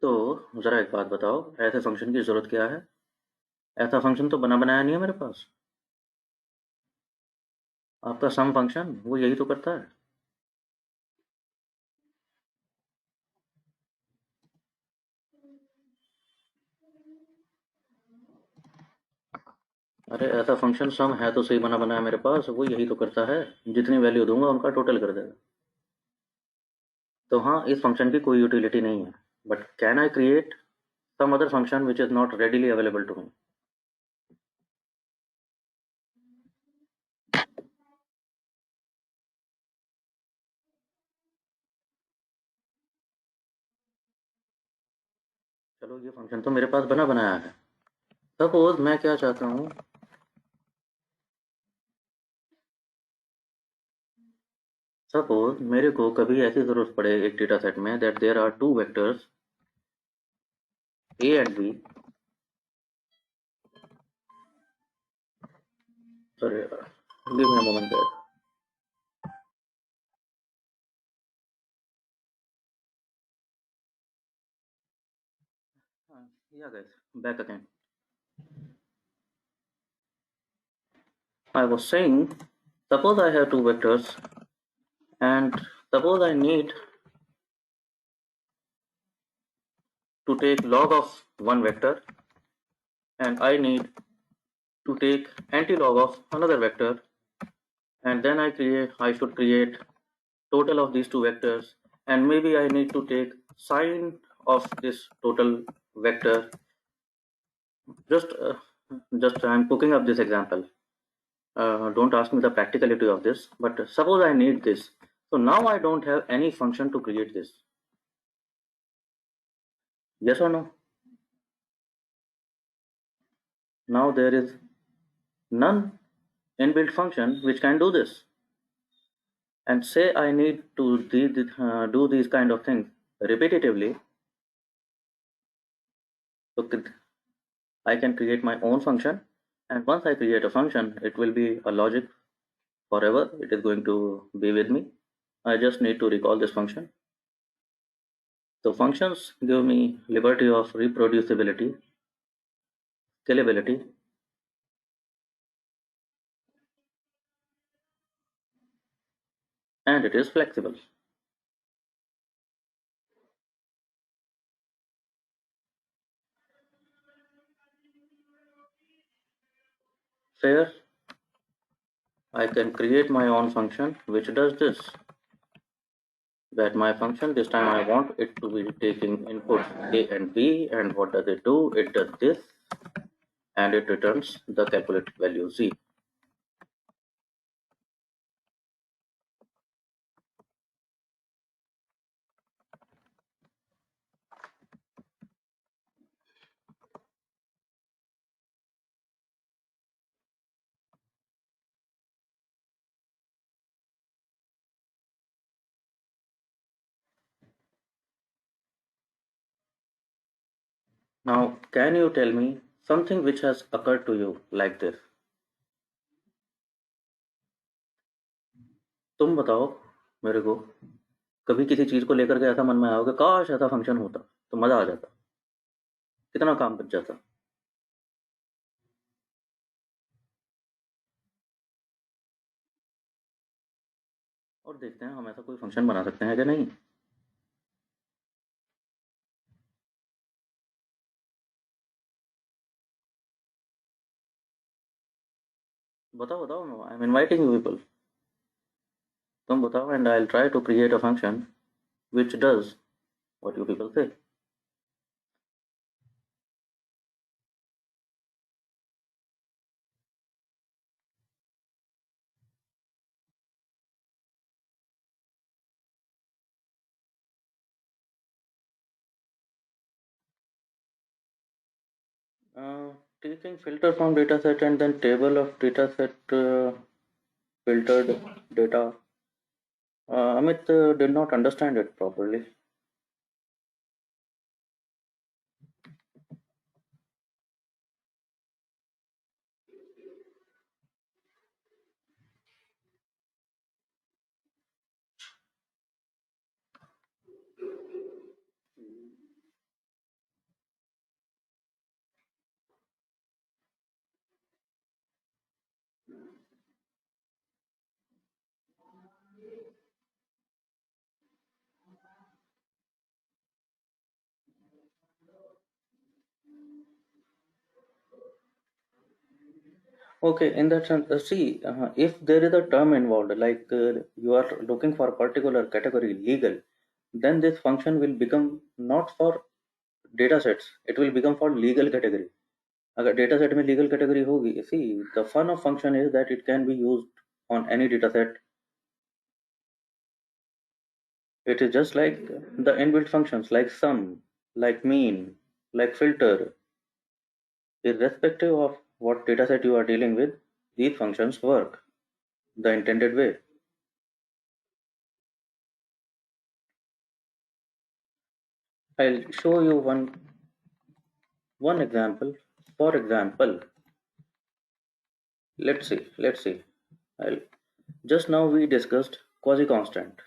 तो जरा एक बात बताओ, ऐसे फंक्शन की जरूरत क्या है? ऐसा फंक्शन तो बना बनाया नहीं है मेरे पास. आपका सम फंक्शन वो यही तो करता है. अरे ऐसा फंक्शन सम है तो सही बना बनाया मेरे पास, वो यही तो करता है, जितनी वैल्यू दूंगा उनका टोटल कर देगा. तो हाँ, इस फंक्शन की कोई यूटिलिटी नहीं है, but can I create some other function which is not readily available to me? चलो ये फंक्शन तो मेरे पास बना बनाया है. सपोज मैं क्या चाहता हूँ, सपोज मेरे को कभी ऐसी जरूरत पड़े एक डेटा सेट में that there are two vectors A and B. Sorry, give me a moment there. Yeah guys, back again. I was saying, suppose I have two vectors and suppose I need to take log of one vector and I need to take anti-log of another vector, and then I should create total of these two vectors, and maybe I need to take sine of this total vector. Just I'm cooking up this example. Don't ask me the practicality of this, but suppose I need this. So now I don't have any function to create this. Yes or no? Now there is none inbuilt function which can do this. And say I need to do these kind of things repetitively, so I can create my own function. And once I create a function, it will be a logic forever. It is going to be with me. I just need to recall this function. So functions give me liberty of reproducibility, scalability, and it is flexible. Fair, I can create my own function which does this. That my function this time I want it to be taking input A and B, and what does it do? It does this and it returns the calculated value Z. Now, can you tell me something which has occurred to you like this? तुम बताओ मेरे को, कभी किसी चीज को लेकर के ऐसा मन में आया हो कि काश ऐसा फंक्शन होता तो मजा आ जाता, कितना काम बच जाता। और देखते हैं हम ऐसा कोई फंक्शन बना सकते हैं कि नहीं। बताओ बताओ, I am inviting you people. तुम बताओ and I will try to create a function which does what you people say. Uh, Taking filter from dataset and then table of dataset filtered data. Amit did not understand it properly. Okay, in that sense, see, if there is a term involved, like you are looking for a particular category legal, then this function will become not for data sets, it will become for legal category. अगर data set में legal category होगी, see, the fun of function is that it can be used on any data set. It is just like the inbuilt functions like sum, like mean, like filter. Irrespective of what dataset you are dealing with, these functions work the intended way. I'll show you one example. For example, let's see. I'll, just now we discussed quasi-constant.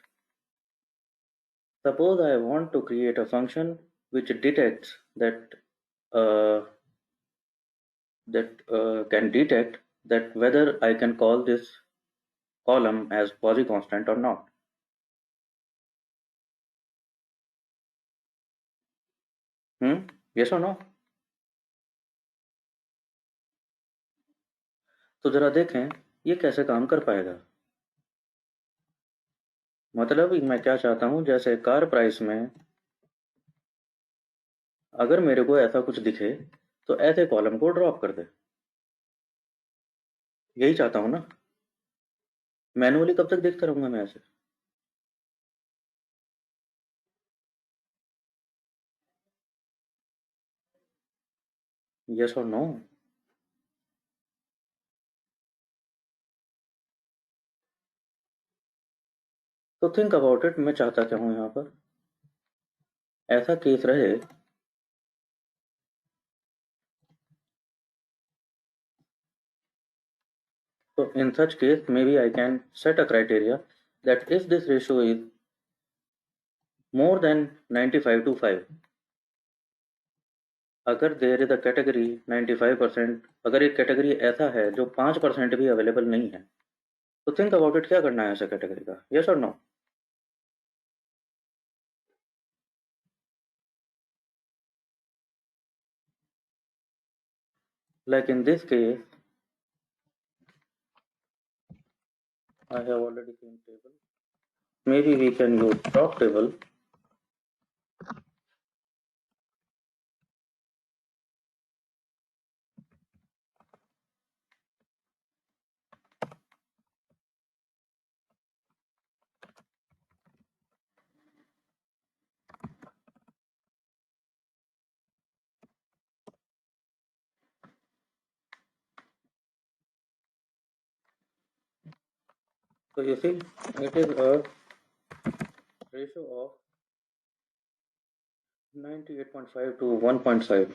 Suppose I want to create a function which detects uh, that can detect that whether I can call this column as quasi-constant or not. Yes or no? तो जरा देखें ये कैसे काम कर पाएगा। मतलब मैं क्या चाहता हूं, जैसे कार प्राइस में अगर मेरे को ऐसा कुछ दिखे तो ऐसे कॉलम को ड्रॉप कर दे। यही चाहता हूं ना। मैनुअली कब तक देखता रहूंगा मैं ऐसे। यस और नो। तो थिंक अबाउट इट, मैं चाहता क्या हूं यहाँ पर। ऐसा केस रहे तो in such case maybe I can set a criteria that if this ratio is more than 95 to 5, अगर देयर इज अ कैटेगरी 95%, अगर एक कैटेगरी ऐसा है जो 5% भी अवेलेबल नहीं है, तो थिंक अबाउट इट, क्या करना है ऐसा कैटेगरी का। यस और no. Like in this case I have already seen table. Maybe we can use top table. So you see, it is a ratio of 98.5 to 1.5.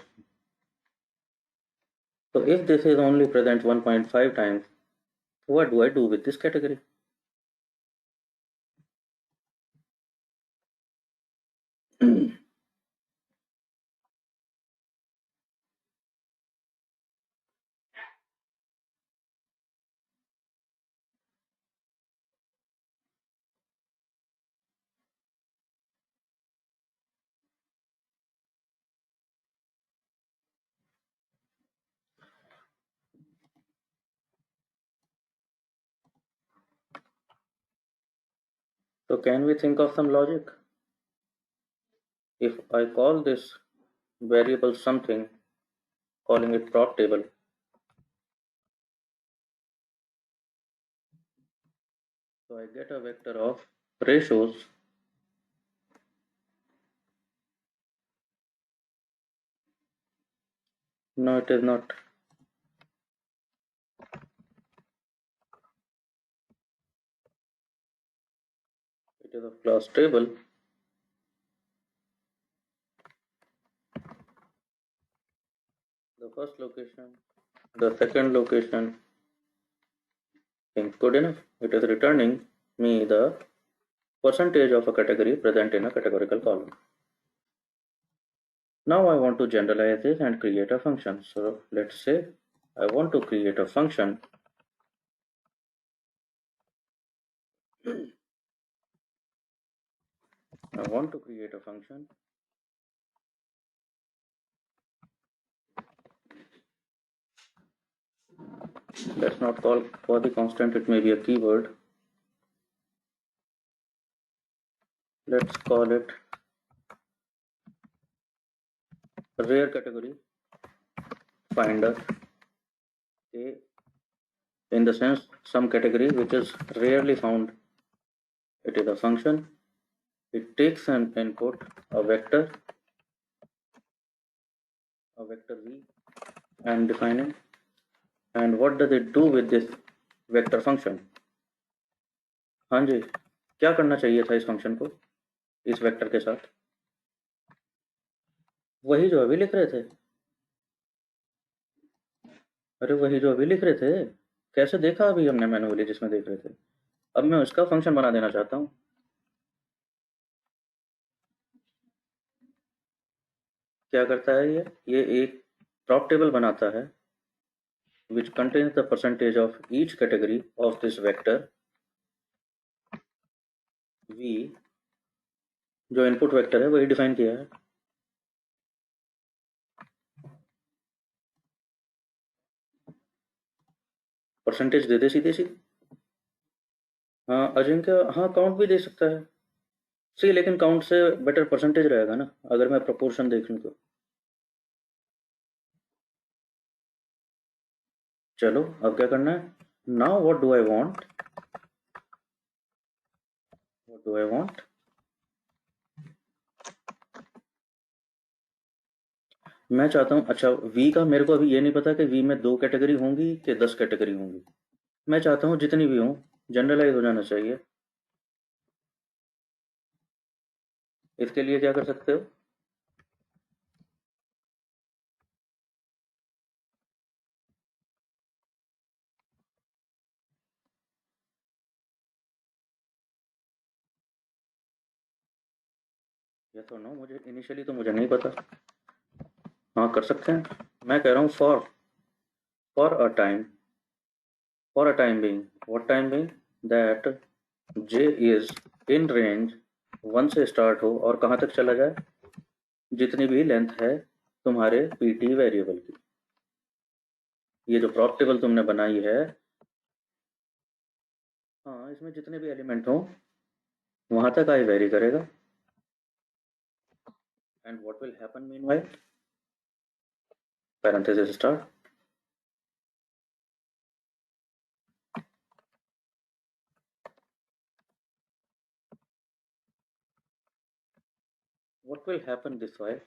So if this is only present 1.5 times, what do I do with this category? So can we think of some logic? If I call this variable something, calling it prop table, so I get a vector of ratios no, it is not. It is of class table. The first location, the second location seems good enough. It is returning me the percentage of a category present in a categorical column. Now I want to generalize this and create a function. So let's say I want to create a function I want to create a function let's not call for the constant, it may be a keyword. Let's call it rare category finder. A, in the sense some category which is rarely found. It is a function. It takes an input, a vector v, and defining. And what does it do with this vector function? हाँ जी, क्या करना चाहिए था इस function को इस vector के साथ। वही जो अभी लिख रहे थे। अरे वही जो अभी लिख रहे थे। कैसे देखा अभी हमने मैनुअली जिसमें देख रहे थे। अब मैं उसका फंक्शन बना देना चाहता हूँ। क्या करता है ये एक प्रॉप टेबल बनाता है which contains the percentage of each category of this vector v, जो इनपुट वेक्टर है वही डिफाइन किया है। परसेंटेज दे दे सीधे सीधे। हाँ अजिंक्य, हाँ काउंट भी दे सकता है। सी लेकिन काउंट से बेटर परसेंटेज रहेगा ना, अगर मैं प्रोपोर्शन देख लूँ तो। चलो अब क्या करना है। Now what do I want. मैं चाहता हूँ, अच्छा वी का मेरे को अभी ये नहीं पता कि वी में 2 कैटेगरी होंगी कि 10 कैटेगरी होंगी। मैं चाहता हूँ जितनी भी हों जनरलाइज हो जाना चाहिए। इसके लिए क्या कर सकते हो। ये तो नो, मुझे इनिशियली तो मुझे नहीं पता। हाँ कर सकते हैं। मैं कह रहा हूँ for a time for a time being, what time being, that J is in range 1 से स्टार्ट हो और कहाँ तक चला जाए, जितनी भी लेंथ है तुम्हारे पीटी वेरिएबल की। ये जो प्रॉप टेबल तुमने बनाई है, हाँ इसमें जितने भी एलिमेंट हों वहाँ तक आई वेरी करेगा। And what will happen meanwhile, parenthesis start. What will happen this while,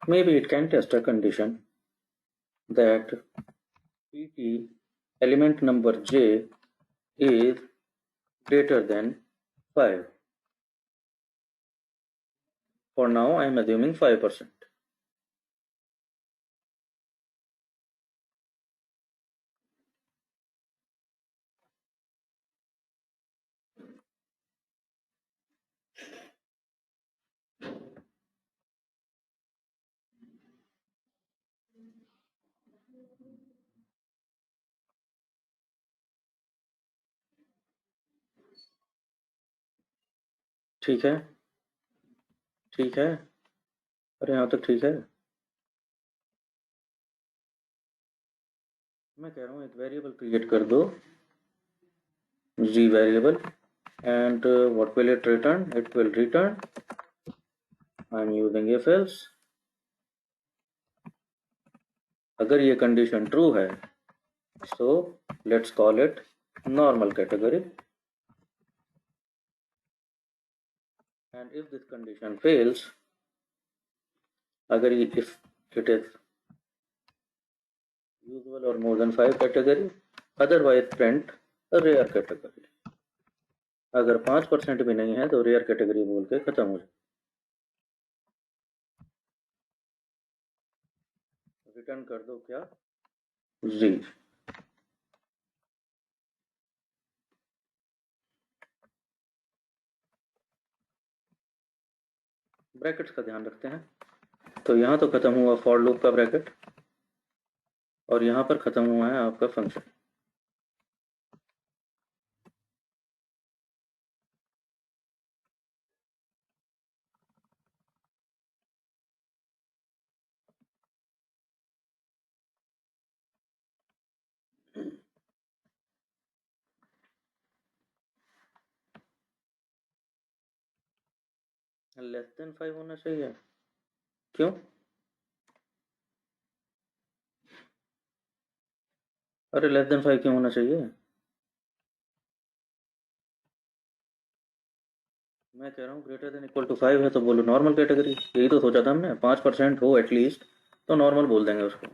maybe it can test a condition that pt element number j is greater than 5. For now I am assuming 5%. ठीक है। ठीक है। अरे यहाँ तक ठीक है। मैं कह रहा हूँ एक वेरिएबल क्रिएट कर दो, जी variable, and what will it return? It will return, I'm using if else, अगर ये कंडीशन ट्रू है so let's call it normal category, and if this condition fails, अगर ये if it is usual or more than 5 category, otherwise print a rare category। अगर 5% भी नहीं है तो रेयर कैटेगरी बोल के खत्म हो जाए। रिटर्न कर दो क्या, जी। ब्रैकेट्स का ध्यान रखते हैं। तो यहाँ तो खत्म हुआ फॉर लूप का ब्रैकेट, और यहाँ पर खत्म हुआ है आपका फंक्शन। लेस देन 5 होना चाहिए, क्यों। अरे लेस देन 5 क्यों होना चाहिए। मैं कह रहा हूँ ग्रेटर देन इक्वल टू 5 है तो बोलो नॉर्मल कैटेगरी, यही तो सोचा था हमने, 5% हो एटलीस्ट तो नॉर्मल बोल देंगे उसको।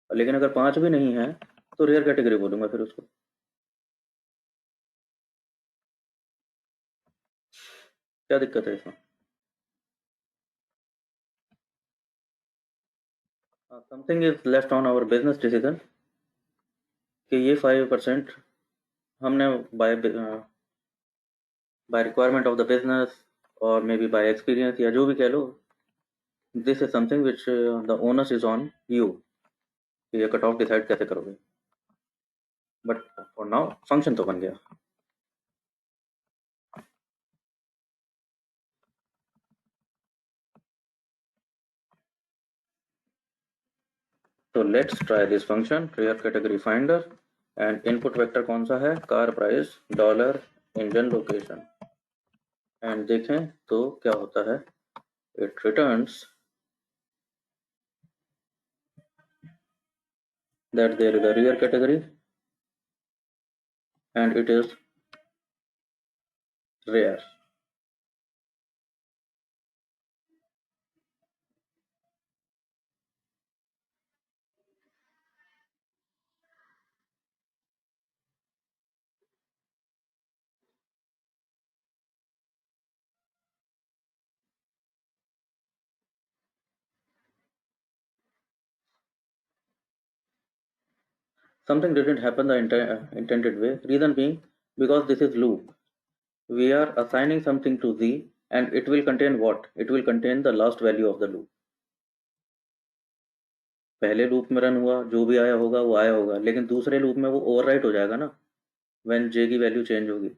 लेकिन अगर 5 भी नहीं है तो रेयर कैटेगरी बोलूंगा फिर उसको। क्या दिक्कत है इसमें? Something is left on our business decision कि ये 5% हमने by by requirement of the business और मे बी बाय एक्सपीरियंस या जो भी कह लो, this is something which the onus is on you, ये कट ऑफ डिसाइड कैसे करोगे। बट फॉर नाउ फंक्शन तो बन गया। तो let's try this function rare category finder and input vector कौन सा है, car price dollar engine location, and देखें तो क्या होता है। It returns that there is a rear category and it is rare. Something didn't happen the intended way. Reason being, because this is loop. We are assigning something to z and it will contain what? It will contain the last value of the loop. पहले loop में run हुआ जो भी आया होगा वो आया होगा, लेकिन दूसरे लूप में वो ओवरराइट हो जाएगा ना व्हेन j की वैल्यू चेंज होगी।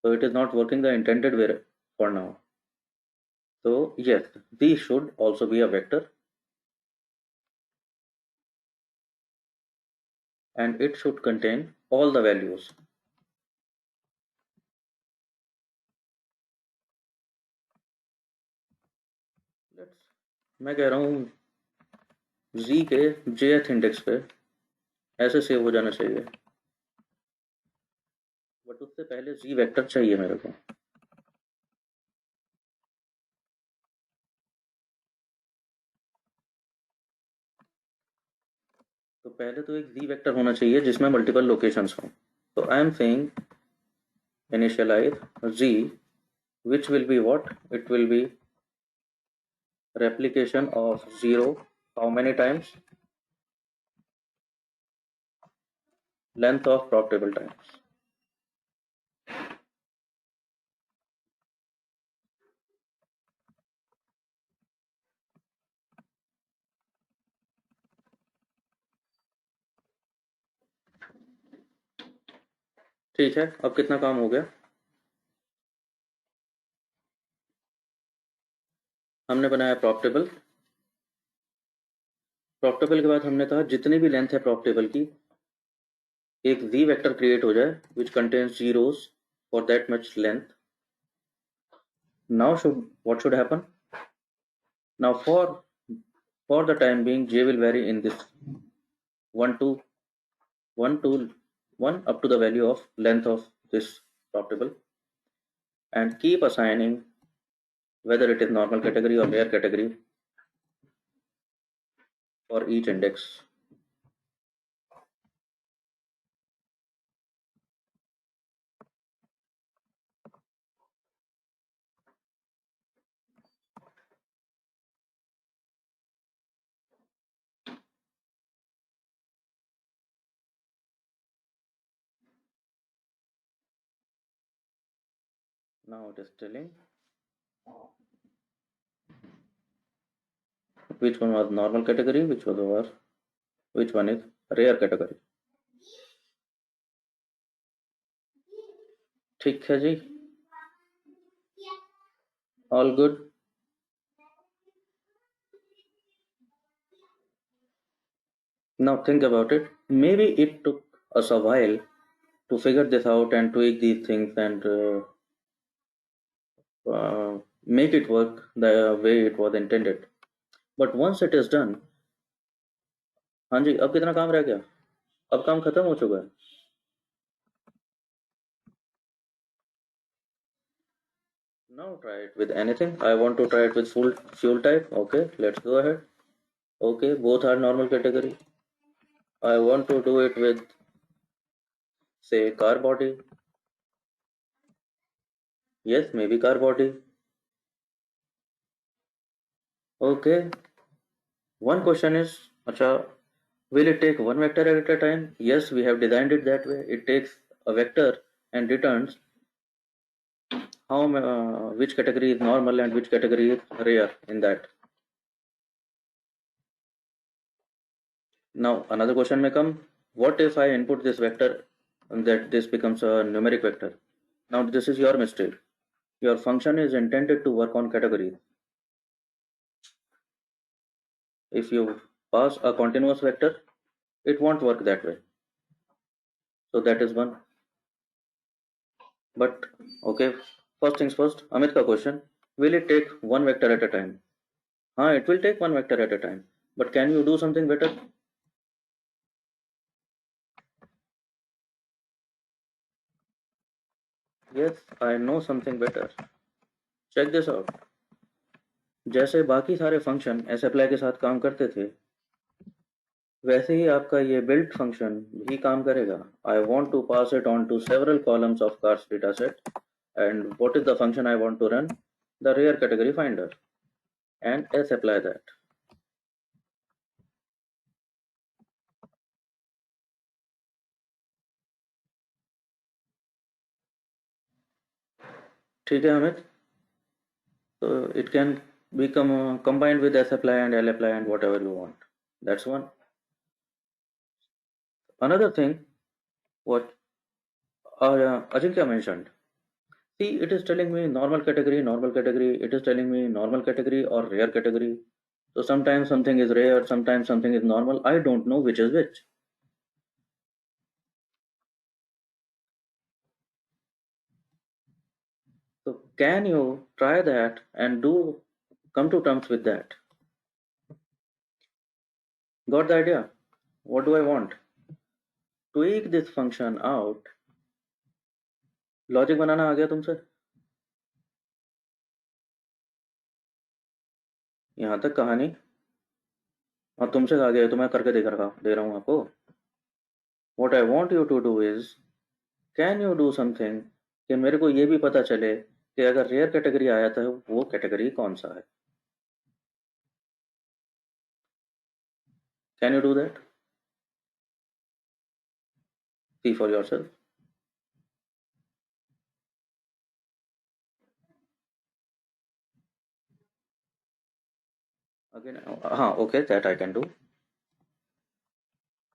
So it is not working the intended way for now. So yes, z should also be a vector and it should contain all the values. Let's, मैं कह रहा हूँ z के jth index पे ऐसे save हो जाना चाहिए, बट उससे पहले z वेक्टर चाहिए मेरे को। तो पहले तो एक z वेक्टर होना चाहिए जिसमें मल्टीपल लोकेशंस हों। तो I am saying initialise z which will be what? It will be replication of 0 how many times? Length of prop table times. ठीक है, अब कितना काम हो गया। हमने बनाया प्रॉप टेबल। प्रॉप टेबल के बाद हमने कहा जितनी भी लेंथ है प्रॉप टेबल की एक z वेक्टर क्रिएट हो जाए which contains zeros for that much length. Now should what should happen? Now for the time being j will vary in this 1 to 1 to 1 up to the value of length of this prop table and keep assigning whether it is normal category or rare category for each index. Now it is telling which one was normal category, which was over, which one is rare category. ठीक है जी, all good. Now think about it. Maybe it took us a while to figure this out and tweak these things and make it work the way it was intended. But once it is done, हाँ जी, अब कितना काम रह गया? अब काम खत्म हो चुका है। Now try it with anything. I want to try it with full fuel type. Okay, let's go ahead. Okay, both are normal category. I want to do it with, say, car body. Yes, maybe car body. Okay. One question is, acha, will it take one vector at a time? Yes, we have designed it that way. It takes a vector and returns which category is normal and which category is rare in that. Now another question may come, what if I input this vector and that this becomes a numeric vector? Now this is your mistake. Your function is intended to work on categories. If you pass a continuous vector, it won't work that way. So that is one. But okay, first things first, Amit ka question, will it take one vector at a time? It will take one vector at a time. But can you do something better? Yes, I know something better. Check this out. जैसे बाकी सारे function S apply के साथ काम करते थे, वैसे ही आपका ये बिल्ट फंक्शन भी काम करेगा. I want to pass it on to several columns of cars data set and what is the function I want to run? The rare category finder and S apply that. ठीक है Amit, so it can become combined with S apply and L apply and whatever you want. That's one. Another thing, what Ajinkya mentioned. See, it is telling me normal category, normal category. It is telling me normal category or rare category. So sometimes something is rare, sometimes something is normal. I don't know which is which. So can you try that and do come to terms with that? Got the idea? What do I want? Tweak this function out. Logic बनाना आ गया तुमसे? यहाँ तक कहानी. और तुमसे आ गया तो मैं करके दे रहा हूँ आपको. What I want you to do is, can you do something कि मेरे को ये भी पता चले कि अगर रेयर कैटेगरी आया था वो कैटेगरी कौन सा है. Can you do that? See for yourself. Again, okay, that I can do.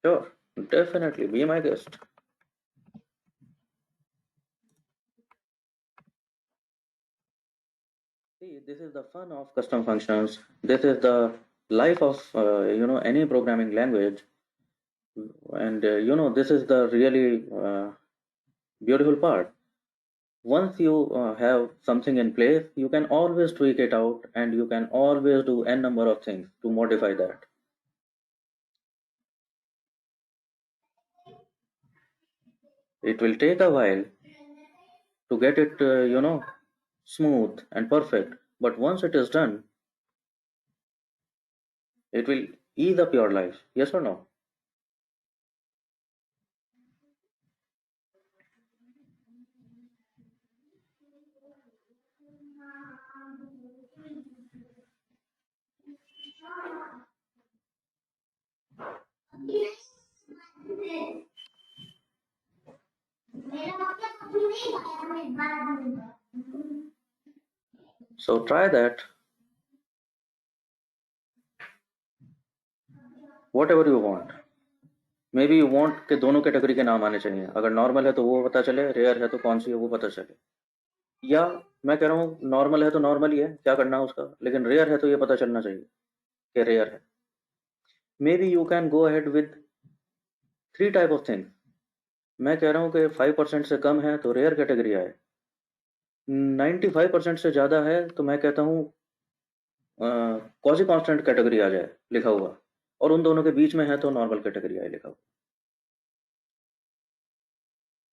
Sure, definitely be my guest. See, this is the fun of custom functions. This is the life of any programming language, and this is the really beautiful part. Once you have something in place, you can always tweak it out and you can always do n number of things to modify that. It will take a while to get it, smooth and perfect, but once it is done, it will ease up your life. Yes or no? So try that. Whatever you want. May be you want के दोनों category के नाम आने चाहिए. अगर normal है तो वो पता चले, रेयर है तो कौन सी है वो पता चले. या मैं कह रहा हूँ नॉर्मल है तो नॉर्मल ही है, क्या करना है उसका, लेकिन रेयर है तो ये पता चलना चाहिए कि रेयर है. May be you can go ahead with three type of thing. मैं कह रहा हूँ कि 5% से कम है तो रेयर कैटेगरी आए, 95% से ज़्यादा है तो मैं कहता हूँ क्वासी कांस्टेंट कैटेगरी आ जाए लिखा हुआ, और उन दोनों के बीच में है तो नॉर्मल कैटेगरी आए लिखा हुआ.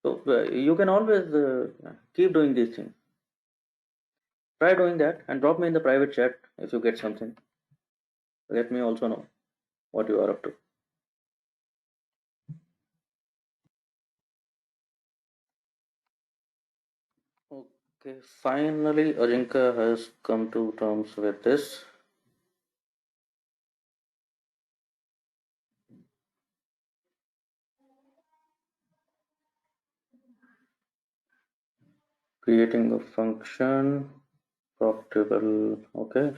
तो you can always keep doing this thing. Try doing that and drop me in the private chat if you get something. Let me also know what you are up to. Okay, finally Ajinkya has come to terms with this. Creating a function, profitable, okay.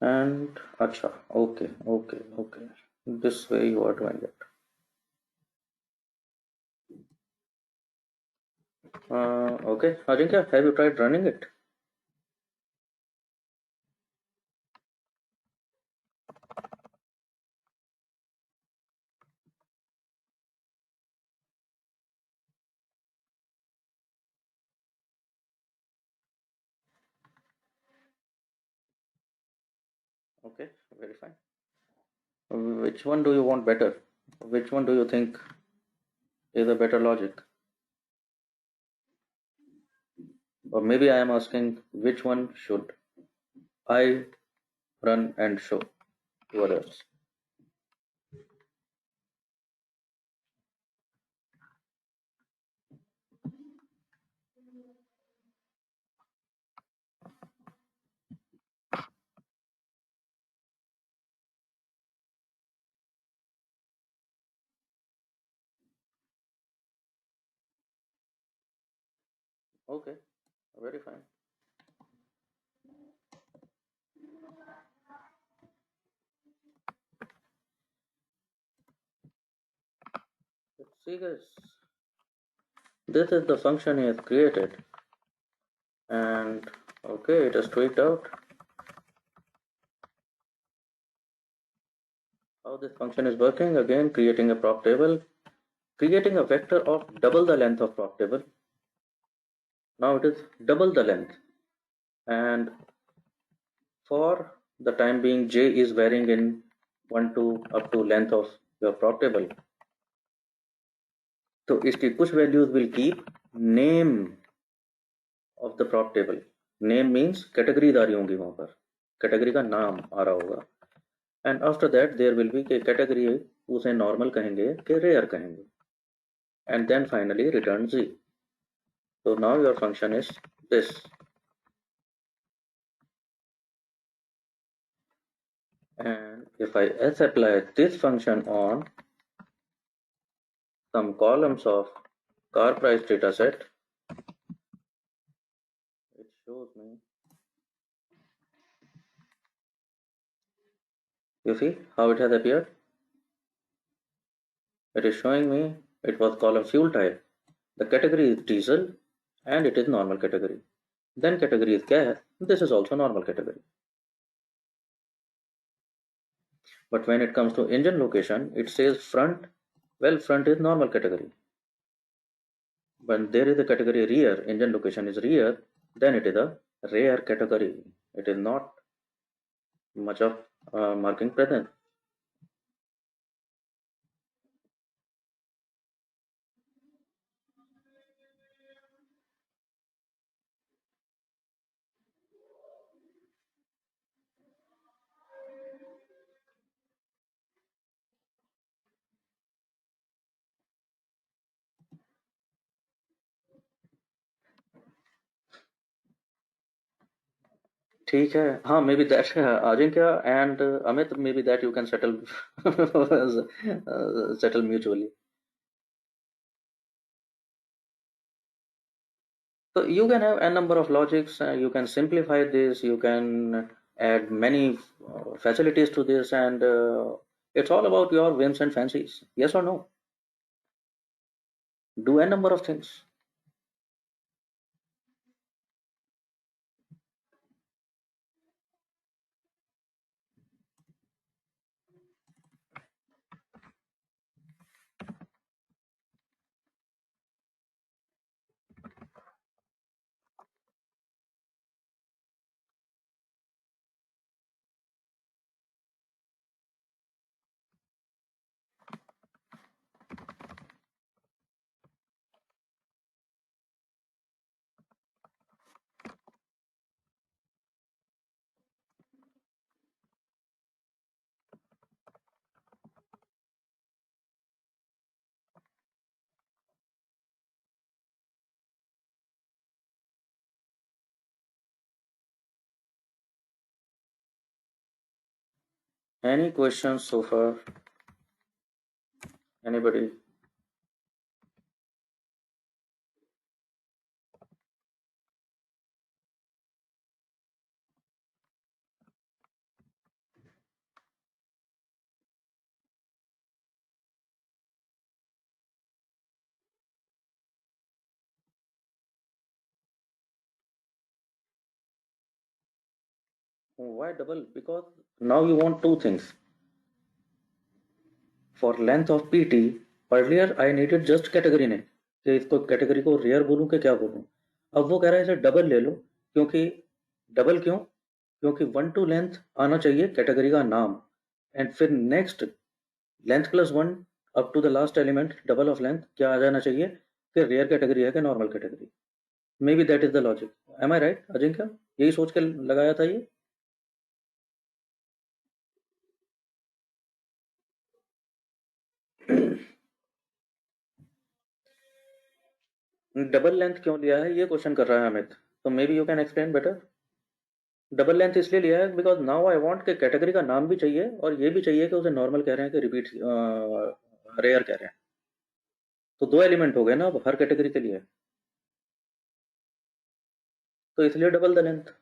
And acha, okay. This way you are doing it. Okay, Ajinkya, have you tried running it? Okay, very fine. Which one do you want better? Which one do you think is a better logic? Or maybe I am asking which one should I run and show to others? Okay, very fine. Let's see, guys. This is the function he has created, and okay, it has tweaked out. How this function is working? Again, creating a prop table, creating a vector of double the length of prop table. Now it is double the length, and for the time being, j is varying in 1 to up to length of your prop table. So इसकी कुछ values will keep name of the prop table. Name means category आ रही होंगी वहां पर, category का नाम आ रहा होगा. And after that there will be के category उसे normal कहेंगे के rare कहेंगे. And then finally return z. So now your function is this. And if I s apply this function on some columns of car price data set, it shows me, you see how it has appeared. It is showing me it was column fuel type, the category is diesel, and it is normal category. Then category is gas, this is also normal category. But when it comes to engine location, it says front. Well, front is normal category. When there is a category rear, engine location is rear, then it is a rare category. It is not much of marking present. ठीक है, हाँ, maybe that Ajinkya and Amit, maybe that you can settle settle mutually. So you can have a number of logics. You can simplify this. You can add many facilities to this, and it's all about your whims and fancies. Yes or no? Do a number of things. Any questions so far? Anybody? Why double? Because now you want two things. For length of PT, earlier I needed just category name कि इसको category को rare बोलूं कि क्या बोलूं. अब वो कह रहा है इसे डबल ले लो. क्योंकि डबल क्यों? क्योंकि 1 to लेंथ आना चाहिए कैटेगरी का नाम, एंड फिर next length plus 1 up to the last element double of length क्या आ जाना चाहिए, फिर रेयर कैटेगरी है कि normal category. Maybe that is the logic. Am I right Ajinkya? यही सोच के लगाया था ये. डबल लेंथ क्यों लिया है ये क्वेश्चन कर रहा है अमित. तो may be you can explain better. Double length इसलिए लिया है बिकॉज नाउ आई वांट के कैटेगरी का नाम भी चाहिए और ये भी चाहिए कि उसे नॉर्मल कह रहे हैं कि रिपीट रेयर कह रहे हैं. तो दो एलिमेंट हो गए ना अब हर कैटेगरी के लिए. तो इसलिए double the length.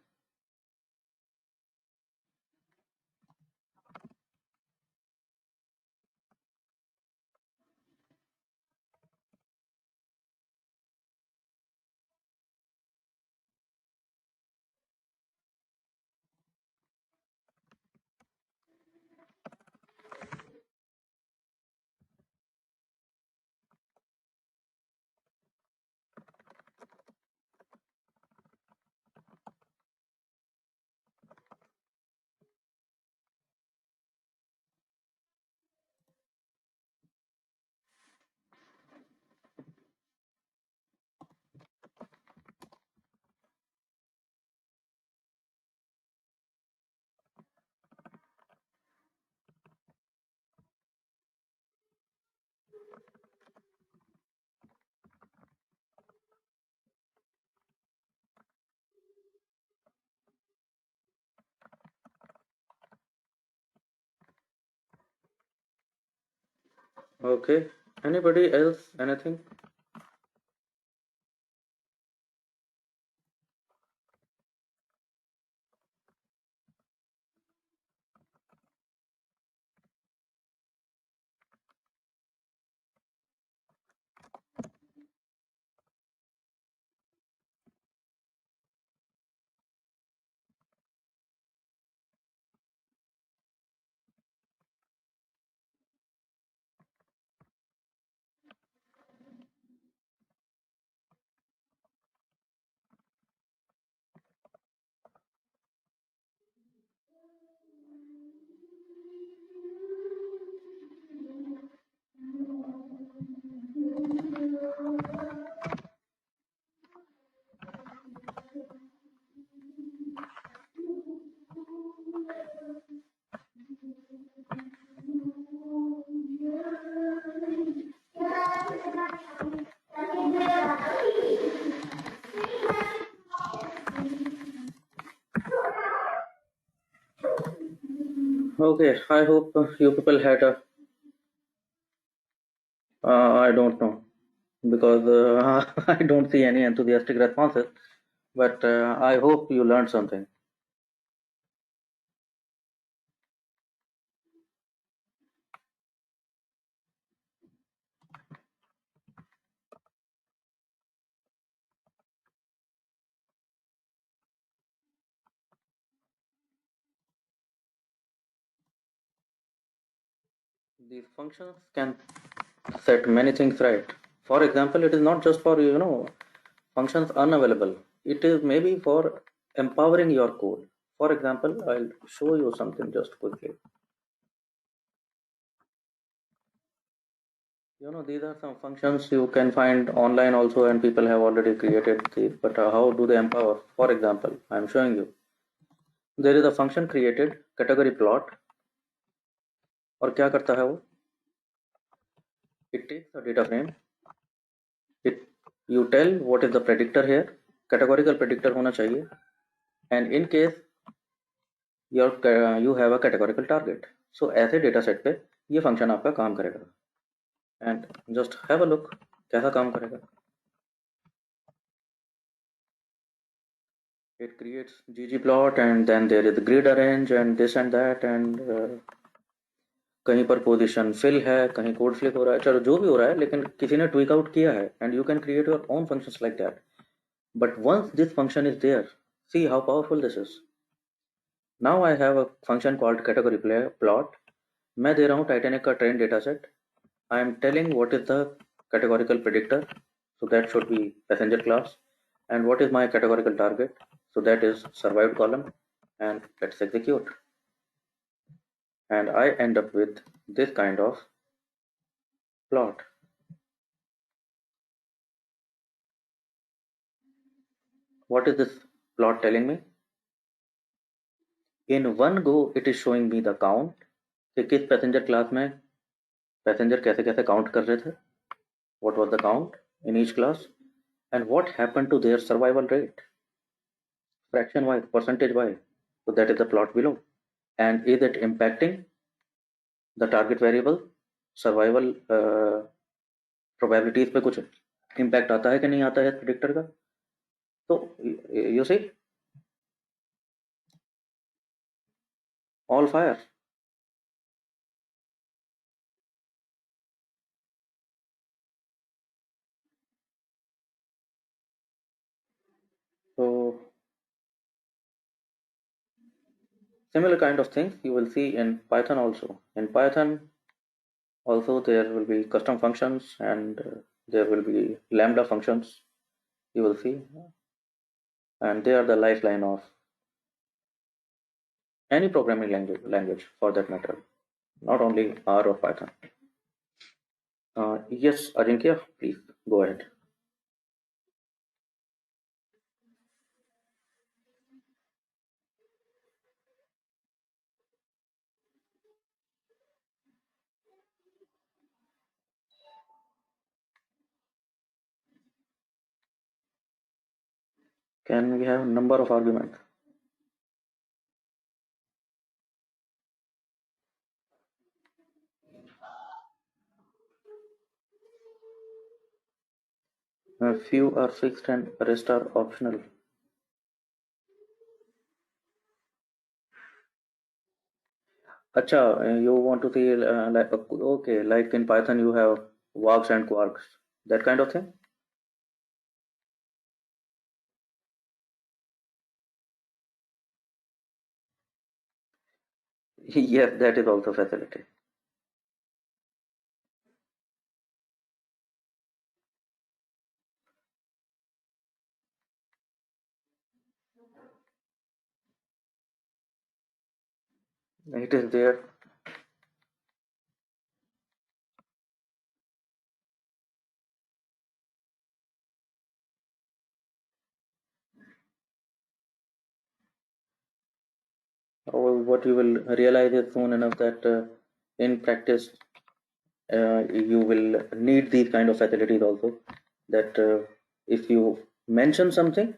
Okay. Anybody else anything? Okay, I hope you people had a. I don't know because I don't see any enthusiastic responses. But I hope you learned something. These functions can set many things right. For example, it is not just for functions unavailable. It is maybe for empowering your code. For example, I'll show you something just quickly. These are some functions you can find online also, and people have already created these. But how do they empower? For example, I'm showing you. There is a function created category plot. और क्या करता है वो? It takes a data frame. You tell what is the predictor here. Categorical predictor होना चाहिए. And in case you have a categorical target. सो ऐसे data set पे ये फंक्शन आपका काम करेगा and just have a look कैसा काम करेगा. It creates ggplot and then there is grid arrange and this and that and कहीं पर पोजीशन फिल है, कहीं कोड फ्लिप हो रहा है, चलो जो भी हो रहा है, लेकिन किसी ने ट्वीक आउट किया है and you can create your own functions like that. But once this function is there, see how powerful this is. Now I have a function called category plot. मैं दे रहा हूँ टाइटेनिक का train data set. I am telling what is the categorical predictor, so that should be passenger class, and what is my categorical target, so that is survived column, and let's execute, and I end up with this kind of plot. What is this plot telling me? In one go it is showing me the count कि किस passenger class में passenger कैसे कैसे count कर रहे थे, what was the count in each class, and what happened to their survival rate, fraction wise, percentage wise. So that is the plot below. And is it impacting the target variable survival probabilities पे कुछ impact आता है कि नहीं आता है predictor का. तो you see, all fire. So similar kind of things you will see in Python also. In Python also there will be custom functions and there will be lambda functions, you will see, and they are the lifeline of any programming language for that matter, not only R or Python. Yes, Ajinkya, please go ahead. Can we have number of arguments? Few are fixed and rest are optional. Acha, you want to see like okay, like in Python you have walks and quarks, that kind of thing. Yes, that is also facility. It is there. Or what you will realize is soon enough that in practice you will need these kind of facilities also. That if you mention something,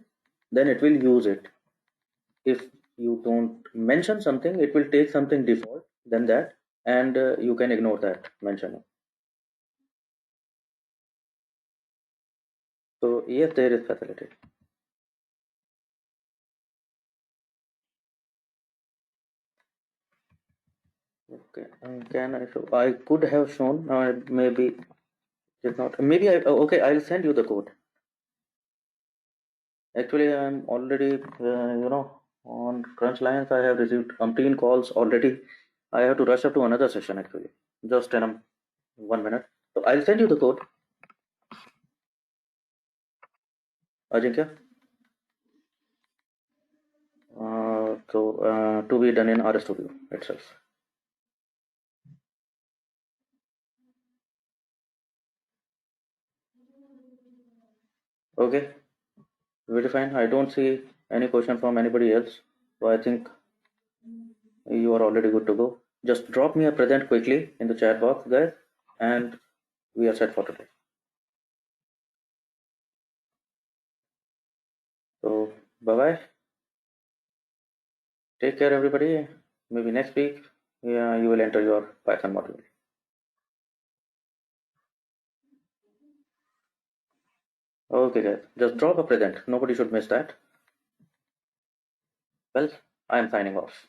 then it will use it. If you don't mention something, it will take something default than that, and you can ignore that mentioning. So yes, there is facility. Okay, can I show? I could have shown. Maybe it's not. Maybe I. Okay, I'll send you the code. Actually, I'm already, on crunch lines. I have received umpteen calls already. I have to rush up to another session actually. Just in 1 minute. So I'll send you the code, Ajinkya. To be done in RStudio itself. Okay, very fine. I don't see any question from anybody else. So I think you are already good to go. Just drop me a present quickly in the chat box, guys, and we are set for today. So bye bye. Take care, everybody. Maybe next week. Yeah, you will enter your Python module. Okay, guys, just drop a present. Nobody should miss that. Well, I am signing off.